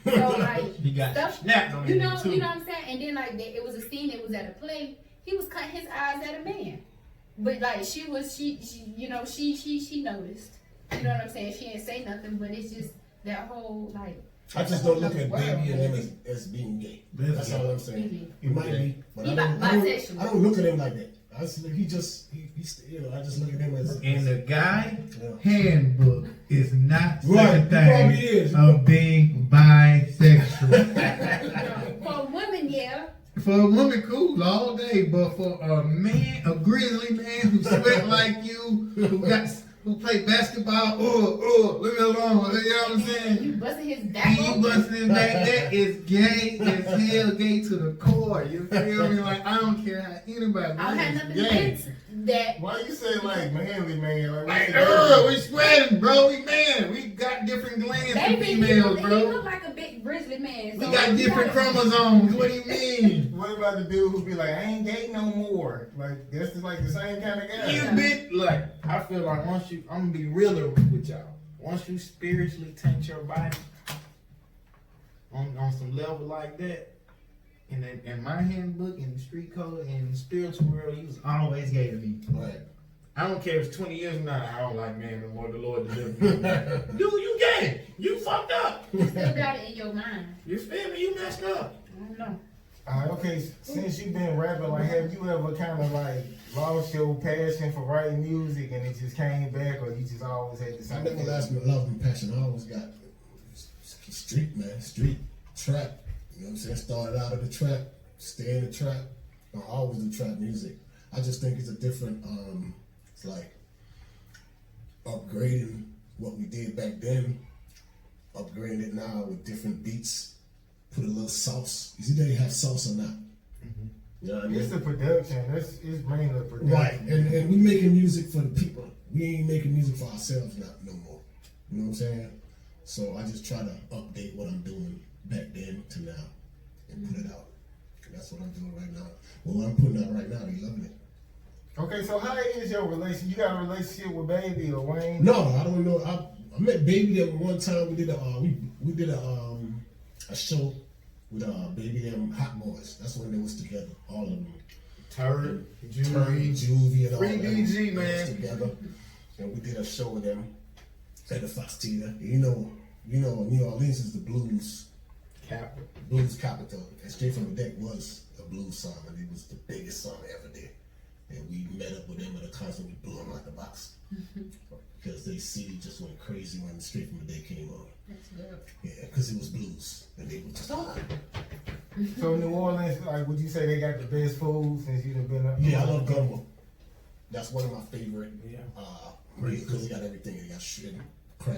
So like He got stuff, snapped on you it know too. what I'm saying? And then like it was a scene that was at a play. He was cutting his eyes at a man. But like she noticed. You know what I'm saying? She didn't say nothing, but it's just that whole like. I just don't look at Baby and him as being gay. That's all I'm saying. He might be, but I don't look at him like that. I just look at him as. And the guy handbook is not such Right, a he probably thing is. of being bisexual. For women, yeah. For a woman, cool all day, but for a man, a grizzly man who sweat like you, who play basketball, leave me alone. You know what I'm saying? You busting his back. You busting his back. That is gay as hell, gay to the core. You feel me? Like I don't care how anybody. I don't have nothing gay. against that. Why you say like manly man? Like, Like, we sweating, bro. We man. We got different glands for Baby, he females, look bro. like a big grizzly man. We So got different chromosomes. What do you mean? what about the dude who be like, I ain't gay no more? Like that's just like the same kind of guy. You bitch. Like I feel like I'm gonna be realer with y'all. Once you spiritually taint your body on some level like that, in my handbook, in the street code, in the spiritual world, you was always gay to me. Right. I don't care if it's 20 years from now. I don't like man no more. The Lord delivered me. Dude, you gay. You fucked up. you still got it in your mind. You feel me? You messed up. I don't know. Okay, since you've been rapping, like, have you ever kind of like lost your passion for writing music and it just came back, or you just always had the I same? never lost my love and passion. I always got street trap. You know what I'm saying? Started out of the trap, stay in the trap. I always do trap music. I just think it's a different, it's like upgrading what we did back then, upgrading it now with different beats. Put a little sauce. Is it that you have sauce or not? You know what I mean? It's the production. It's mainly the production. Right, and we making music for the people. We ain't making music for ourselves no more. You know what I'm saying? So I just try to update what I'm doing back then to now and put it out. And that's what I'm doing right now. Well, what I'm putting out right now, they loving it. Okay, so how is your relationship? You got a relationship with Baby or Wayne? No, I don't know. I met Baby them one time. We did a show with Baby them Hot Boys. That's when they was together, all of them. Turd, Juvie, and all Free of them. BG, They was man. together, and we did a show with them at the Fox Theater. You know, New Orleans is the blues capital. And Straight from the Deck was a blues song, and it was the biggest song I ever did. And we met up with them at a concert. We blew them out the box because they CD just went crazy when Straight from the Deck came on. That's good. Yeah, because it was blues, and they were just So New Orleans, like, would you say they got the best food since you've been up? Yeah, I love gumbo. That's one of my favorite. Yeah. Because they got everything. They got shrimp, crab,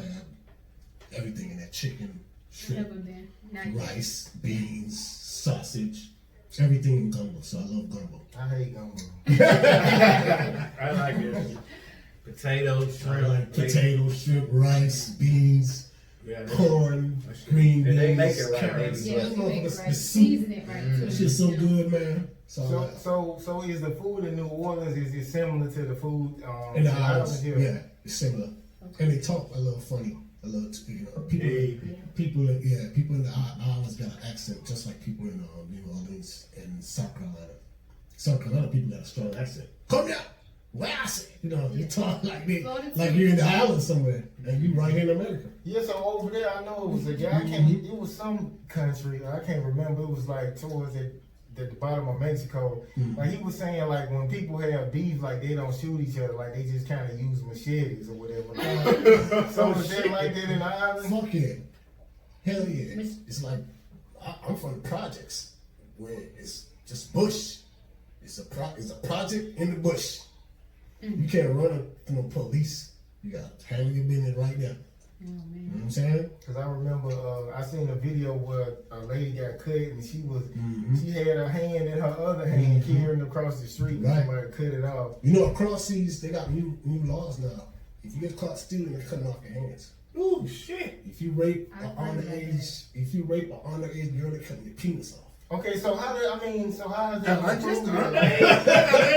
everything in that chicken, shrimp, Never been. Not yet. rice, beans, sausage, everything in gumbo. So I love gumbo. I hate gumbo. I like it. Potatoes, I shrimp, like potato, shrimp, rice, beans, Yeah, corn, green beans, And they make it right, carrots. baby. Yeah, That you make it motherfucker's- right. the soup. Season it right too. That shit's so good, man. So, So is the food in New Orleans, is it similar to the food in the in islands, here? yeah, it's similar. And they talk a little funny, a little, people in the islands got an accent just like people in New Orleans and South Carolina. South Carolina people got a strong accent. Come here, where I say, you talk like this, like you're in the islands somewhere, and you right here in America. Yeah, so over there, I know it was a guy. It was some country. I can't remember. It was like towards the bottom of Mexico. Like he was saying, like when people have beef, like they don't shoot each other. Like they just kind of use machetes or whatever. So is that like that in the islands? Fuck yeah. Hell yeah. It's like, I'm from the projects where it's just bush. It's a project in the bush. You can't run from the police. You got to handle your business right there. You know what I'm saying? Cause I remember I seen a video where a lady got cut and she had her hand in her other hand carrying across the street. Right. Somebody cut it off. You know, across these, they got new laws now. If you get caught stealing, they're cutting off your hands. Ooh, shit. If you rape an underage girl, they're cutting your penis off. Okay, so how is that? They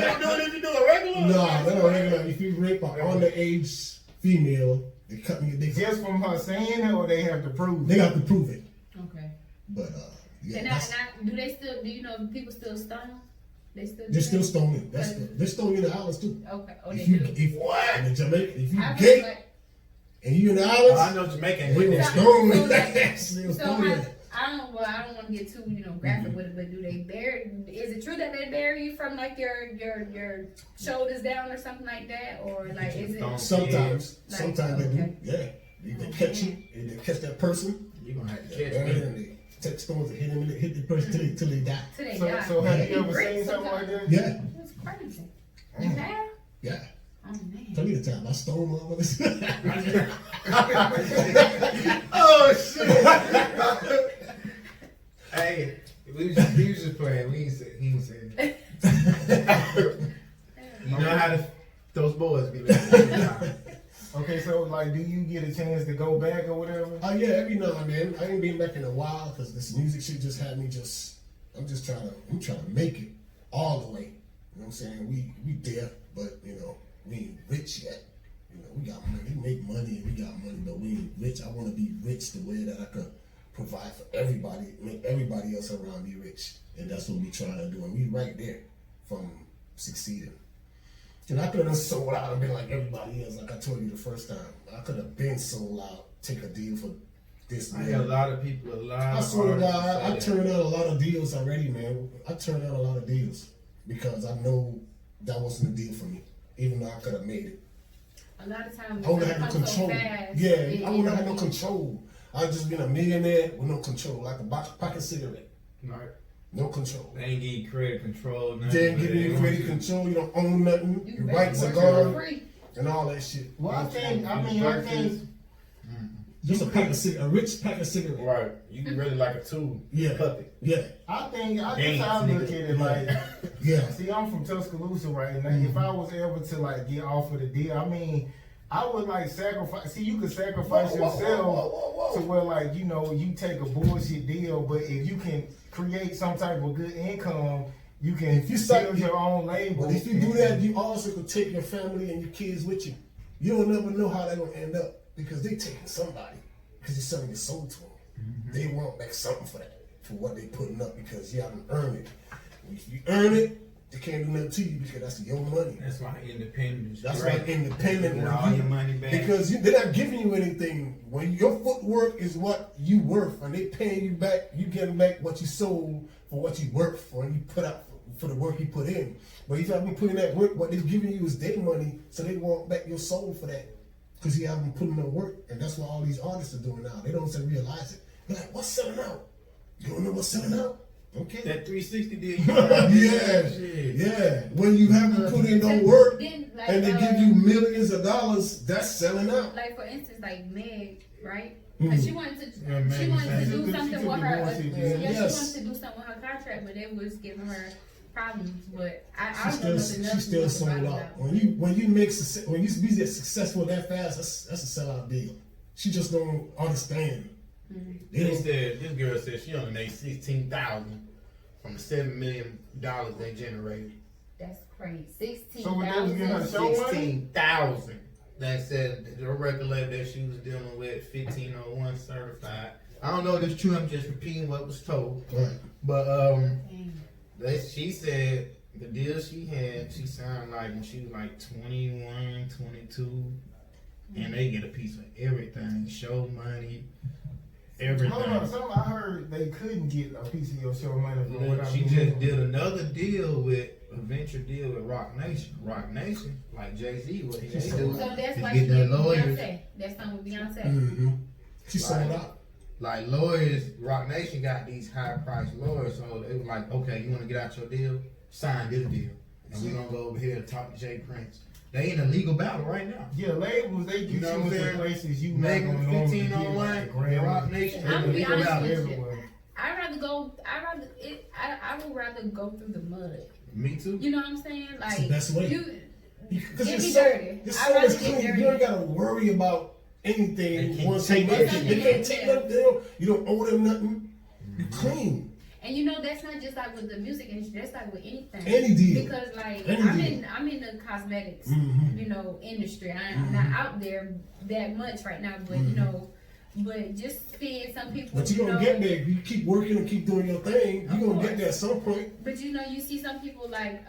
don't do it if you do a regular. No, they don't regular. If you rape an underage female, they're cutting your dick off. Just from her saying it, or they have to prove They it? have to prove it. Okay. But yeah, And do you know people still stone? They still do they're still that? stoning. They're stoning in the islands too. Okay. Oh, If they you do. in Jamaica, if you I feel gay like- and you in the I islands, know Jamaican. they gonna So- stone so it. that- They gonna So stone it. I don't want to get too graphic with it, but do they bury? Is it true that they bury you from like your shoulders down or something like that, or like is it? Sometimes Like, they do. okay. Yeah, they catch you and they catch that person. You're gonna have to Yeah, catch me. and they take stones and hit the person till they die. Till they So, die. so have you ever Bricks seen something like sometimes. that? Yeah, That's crazy. You have? yeah. Oh man. Tell me the time I stole motherfuckers. Oh shit! Hey, we was just playing. He ain't saying that. You know how those boys be like. Okay, so like, do you get a chance to go back or whatever? Oh yeah, every now and then. I ain't been back in a while because this music shit just had me I'm trying to make it all the way. You know what I'm saying? We there, but we ain't rich yet. We got money, we make money and we got money, but we ain't rich. I want to be rich the way that I could provide for everybody, make everybody else around me rich. And that's what we trying to do. And we right there from succeeding. And I could have sold out and been like everybody else, like I told you the first time. I could have been sold out, take a deal for this, I man. hear a lot of people, I swear to God, I turned out a lot of deals already, man. I turned out a lot of deals because I know that wasn't a deal for me, even though I could have made it. A lot of times I would it have had no comes so control. fast. Yeah, I would have had no control. I just been a millionaire with no control, like a pocket cigarette. Right. No control. They ain't give you credit control. Nothing, They ain't but give you want credit control. You don't own nothing. You Your better rights are work for gone free. and all that shit. Well, I think Just a rich pack of cigarette. Right. You really like a tool. Yeah. Puppet. Yeah. I guess Dance, I look at it like, Yeah. see, I'm from Tuscaloosa right now. If I was able to like get off of the deal, I mean, I would like sacrifice. See, you could sacrifice yourself to where like you take a bullshit deal, but if you can create some type of good income, you can If you start- build your own label. But if you do that, you also could take your family and your kids with you. You don't never know how they're gonna end up because they taking somebody because you're selling your soul to them. They want back something for that, for what they putting up because you haven't earned it. If you earn it, they can't do nothing to you because that's your money. That's why independence. That's great. why independent. Get when all you- your money back. Because they're not giving you anything. When your footwork is what you worth, and they paying you back, you getting back what you sold for what you worked for, and you put out for the work you put in. But if you haven't put in that work, what they're giving you is their money, so they want back your soul for that. Because you haven't put in the work, and that's what all these artists are doing now. They don't even realize it. They're like, what's selling out? You don't know what's selling out? Okay. That 360 deal. Yeah. When you haven't put in no work, Then, like, and they give you millions of dollars, that's selling out. like for instance, like Meg, right? Mm. Because she wanted to do She something took with the her. bullshit Yeah, deal. she Yes. wanted to do something with her contract, but it was giving her problems. But I She don't know still, nothing she still else sold about out. it. When you be that successful that fast, that's a sellout deal. She just don't understand. They They don't- said this girl said she only made 16,000 from the $7 million they generated. That's crazy. 16,000. So when they was getting her show money? 16,000. That said the record label that she was dealing with 1501 certified. I don't know if it's true. I'm just repeating what was told. Right. But Dang. she said the deal she had, she sounded like when she was like 21, 22, and they get a piece of everything, show money, everything. Hold on, something I heard they couldn't get a piece of your show money from what She I'm just did another deal with a venture deal with Rock Nation. Rock Nation, like Jay-Z, what he do So that's is why get she that did lawyers. Beyonce. That's something with Beyonce. Mm-hmm. She sold Right. out. like lawyers, Rock Nation got these high priced lawyers, so it was like, okay, you want to get out your deal, sign this deal, and we're gonna go over here and talk to Jay Prince. They in a legal battle right now. Yeah, labels, they get You know you what I'm into saying? places you not Make gonna them normally 15 get, on like one, the and Rock Grammys. Nation. I'm gonna be legal honest battle with you. Everywhere. I would rather go through the mud. Me too. You know what I'm saying? Like the best way. you, Because Get your me soul, dirty. your I'd soul rather is get clean. dirty. You don't gotta worry about anything. They can't Once take they nothing. they can't take Yeah. nothing. You don't owe them nothing. You clean. and you know that's not just like with the music industry. That's like with anything. Any deal. Because like Any deal. I'm in the cosmetics, Mhm. you know, industry. I'm not out there that much right now, but you know, but just seeing some people. But you're you gonna know, get there. If you keep working and keep doing your thing, you're gonna get there at some point. But you know, you see some people like,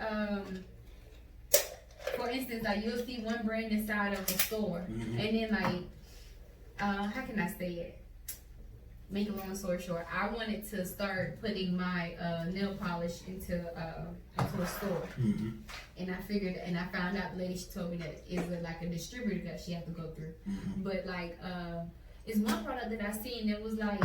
for instance, like you'll see one brand inside of a store, Mm-hmm. and then like, how can I say it? Make a long story short, I wanted to start putting my nail polish into a store, Mm-hmm. and I figured, and I found out, the lady, she told me that it was like a distributor that she had to go through, Mm-hmm. but like, it's one product that I seen that was like,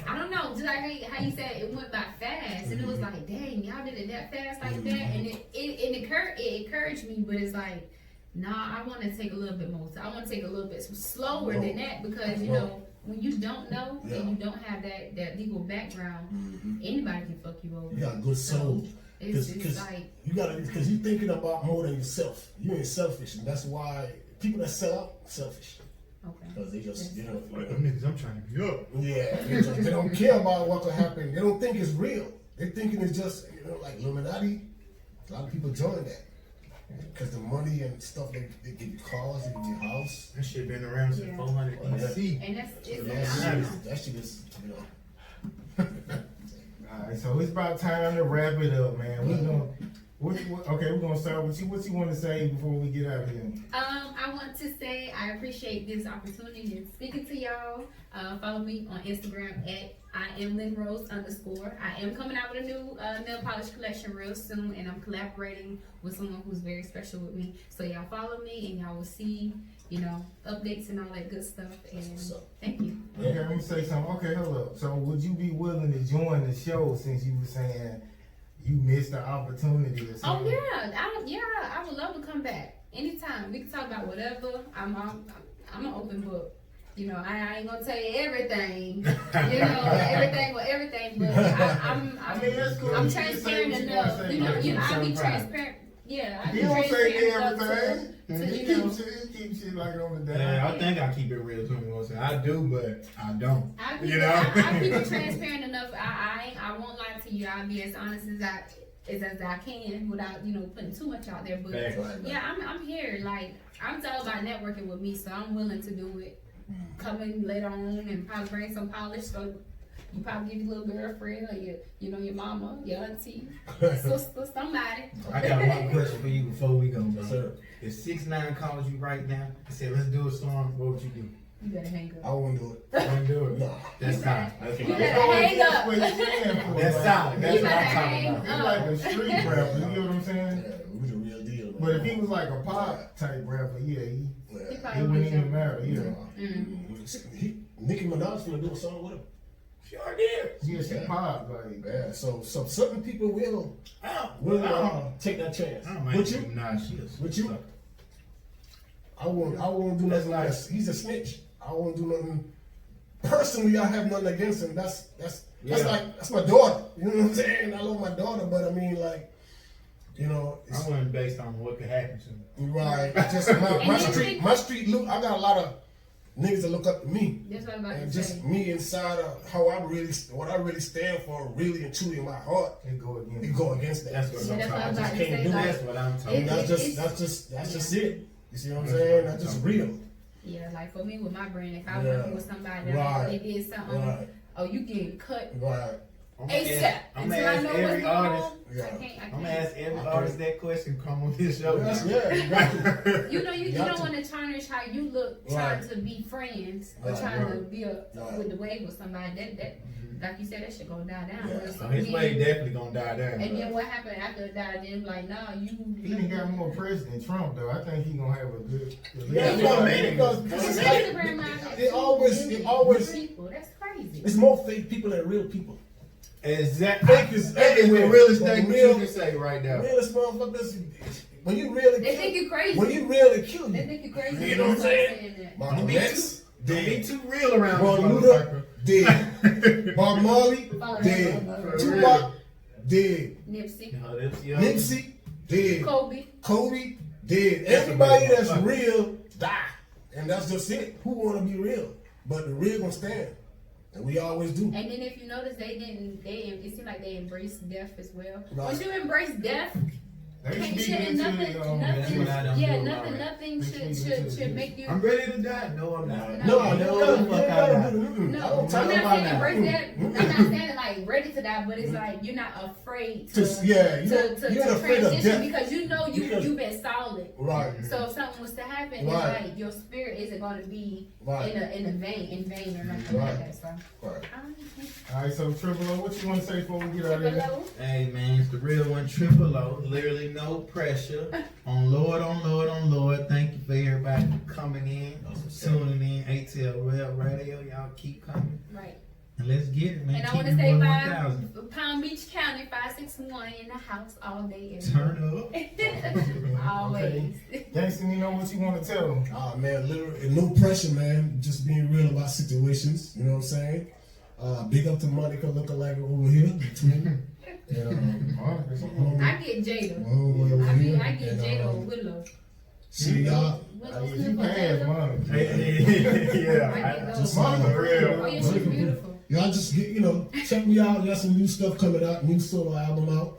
I don't know, just like how you said it went by fast, and it was like, dang, y'all did it that fast like that, and it encouraged me, but it's like, nah, I want to take a little bit more. I want to take a little bit slower than that, because you know when you don't know and you don't have that legal background, anybody can fuck you over. You got a good soul. It's Because like, you gotta, because you're thinking about more than yourself. You ain't selfish, and that's why people that sell out selfish. okay. Because they just, you know, Like them niggas, I'm trying to be up. yeah, they don't care about what could happen. They don't think it's real. They thinking it's just, you know, like Illuminati. A lot of people join that because the money and stuff they give you cars, they give you a house. That shit been around since Yeah. 400 BC. And that's That shit is, you know. Alright, so it's about time to wrap it up, man. We're gonna start with you. What you want to say before we get out of here? I want to say I appreciate this opportunity in speaking to y'all. Follow me on Instagram at @IamLynnRose_. I am coming out with a new nail polish collection real soon, and I'm collaborating with someone who's very special with me. So y'all follow me, and y'all will see, you know, updates and all that good stuff. And thank you. Okay, let me say something. Okay, hold up. So would you be willing to join the show since you were saying you missed the opportunity or Oh something? yeah, I would love to come back anytime. We can talk about whatever. I'm an open book. You know, I ain't gonna tell you everything. You know, everything. But I mean, that's cool. I'm You can say transparent what you enough. wanna say, You know, like, I'll be certain transparent. Yeah, I'll be You don't say transparent enough everything. to He you know. keeps shit like on the down. Yeah, I think I keep it real too. You know what I'm saying? I do, but I don't. I keep, You know? I keep it transparent enough. I won't lie to you. I'll be as honest as I can without, you know, putting too much out there. But Facts. yeah, I'm here. Like, I'm all about networking with me, so I'm willing to do it. Coming later on and probably bring some polish. So you probably give your little girlfriend or your mama, your auntie, sister, somebody. I got one question for you before we go, bro. Yes, sir. If 6ix9ine calls you right now and said, let's do a song, what would you do? You better hang I up. wouldn't do it. Don't do it. No. That's time. You better hang up. That's solid. That's You what I'm better talking hang about. He's like a street rapper, you know what I'm saying? Yeah, we the real deal. Man. But if he was like a pop type rapper, yeah, He it probably wouldn't would even jump. matter, yeah. Nicki Minaj gonna do a song with him. She already did. Yeah, she pop, like, Yeah, so certain people will I take that chance. don't Would mind you? Nah, she is. Would you? I won't do nothing like that. He's a snitch. I won't do nothing. Personally, I have nothing against him. That's my daughter. You know what I'm saying? I love my daughter, but I mean, like, you know, I wasn't based on what could happen to me. right. Just my street look. I got a lot of niggas that look up to me, That's what I'm about and to just say. me inside of how what I really stand for, really and truly in my heart. it go again. You go against that. That's what I'm Yeah, that's what I'm talking about about. to can't say. do Like, That's what I'm talking It- about. That's just it. You see what I'm saying? That's just real. yeah, like for me with my brand, if I Yeah. work with somebody that Right. they did something, Right. oh, you getting cut. Right. ASAP. I'm Until gonna I ask know what's every going artist. on, Yeah. I can't. I'm gonna ask every artist that question. Come on this show. Yes, now. yeah, you got to. You know, you got don't to. want to tarnish how you look trying to be friends or Right, trying to right. be Right. with the wave with somebody. That like you said, that shit gonna die down. Yeah. But So his then- way definitely gonna die down. And then what happened after it died? Then like, nah, He you. done got more press than Trump though. I think he gonna have a good. Yeah, Yeah, no, man, because His it's like- Instagram line had it 2 always- million it always- people. That's crazy. It's more fake people than real people. Exactly. Fake is That is the everywhere. realest But thing real- you can say right now. Realest motherfuckers. When you really They kill, think you crazy. when you really kill They you, think you crazy. You know what I'm saying? saying that. Malcolm Don't be X, Don't be too real around Martin this Luther, motherfucker. dead. Bob Marley, Follow that dead. motherfucker. Tupac, dead. Nipsey, No, that's your- Nipsey, dead. Kobe. Kobe, dead. That's Everybody a that's motherfucker. real, die. And that's just it. Who wanna be real? But the real gonna stand. And we always do. And then if you notice, it seemed like they embraced death as well. Right. Once you embrace death, They can't speaking shit, into nothing, the, that's what I don't do nothing They should speaking into the make you. I'm ready to die. No, I'm not. No, No, you you no, gotta, fuck you out gotta of do No, I don't I'm not talk saying about embrace that. I'm not saying like ready to die, but it's like you're not afraid to Yeah, you're not afraid of transition death. because you know Because- you've been solid. Right. So if something was to happen, Right. it's like your spirit isn't going to be Right. in vain or nothing Right. like that. So, Right. All right, so Triple O, what you want to say before we get out of here? hello. Hey man, it's the real one, Triple O. Literally no pressure. On Lord, on Lord, on Lord. Thank you for everybody coming in, tuning in. ATL Real Radio, y'all keep coming. Right. And let's get it, man. And I Keep want to it say going 5 Palm Beach County 561 in the house all day. Turn up. Always. Gangsta Nino, what you want to tell them? Ah man, literally no pressure, man. Just being real about situations. You know what I'm saying? Big up to Monica lookalike over here, the twin. And, I get Jada. homeboy over here. I get And, Jada or Willow. See y'all. Willow You Smith or passed Jada. Monica. Yeah. I get those. Just Monica real. Oh yeah, she's beautiful. Y'all just get, check me out. Got some new stuff coming out, new solo album out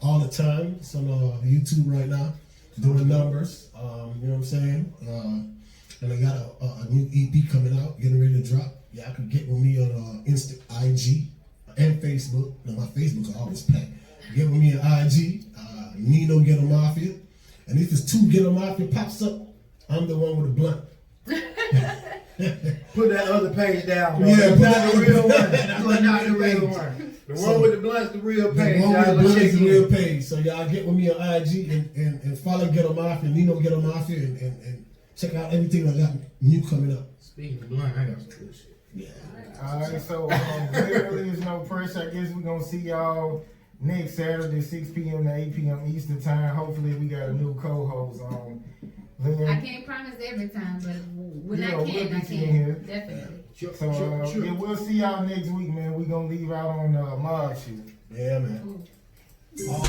all the time. It's on YouTube right now, doing numbers. You know what I'm saying? And I got a new EP coming out, getting ready to drop. Y'all can get with me on IG and Facebook. Now my Facebook's always packed. Get with me on IG, Nino Ghetto Mafia. And if it's 2 Ghetto Mafia pops up, I'm the one with the blunt. Put that other page down, bro. Yeah, That's put not that the real one. other- That's not the real page. one. The So- one with the blunt's the real The page. one with Y'all the go blunt check is the it real out. page. So y'all get with me on IG and follow Ghetto Mafia, Nino Ghetto Mafia, and check out everything I got new coming up. Speaking of blunt, I got some good shit. Yeah. All right, so literally is no pressure. I guess we're going to see y'all next Saturday, 6 p.m. to 8 p.m. Eastern time. Hopefully we got a new co-host on. Lynn. I can't promise every time, but when Yeah, I we'll can, be I seeing can. here. Definitely. So yeah, we'll see y'all next week, man. We're going to leave out on Mob Shit. Yeah, man. Cool.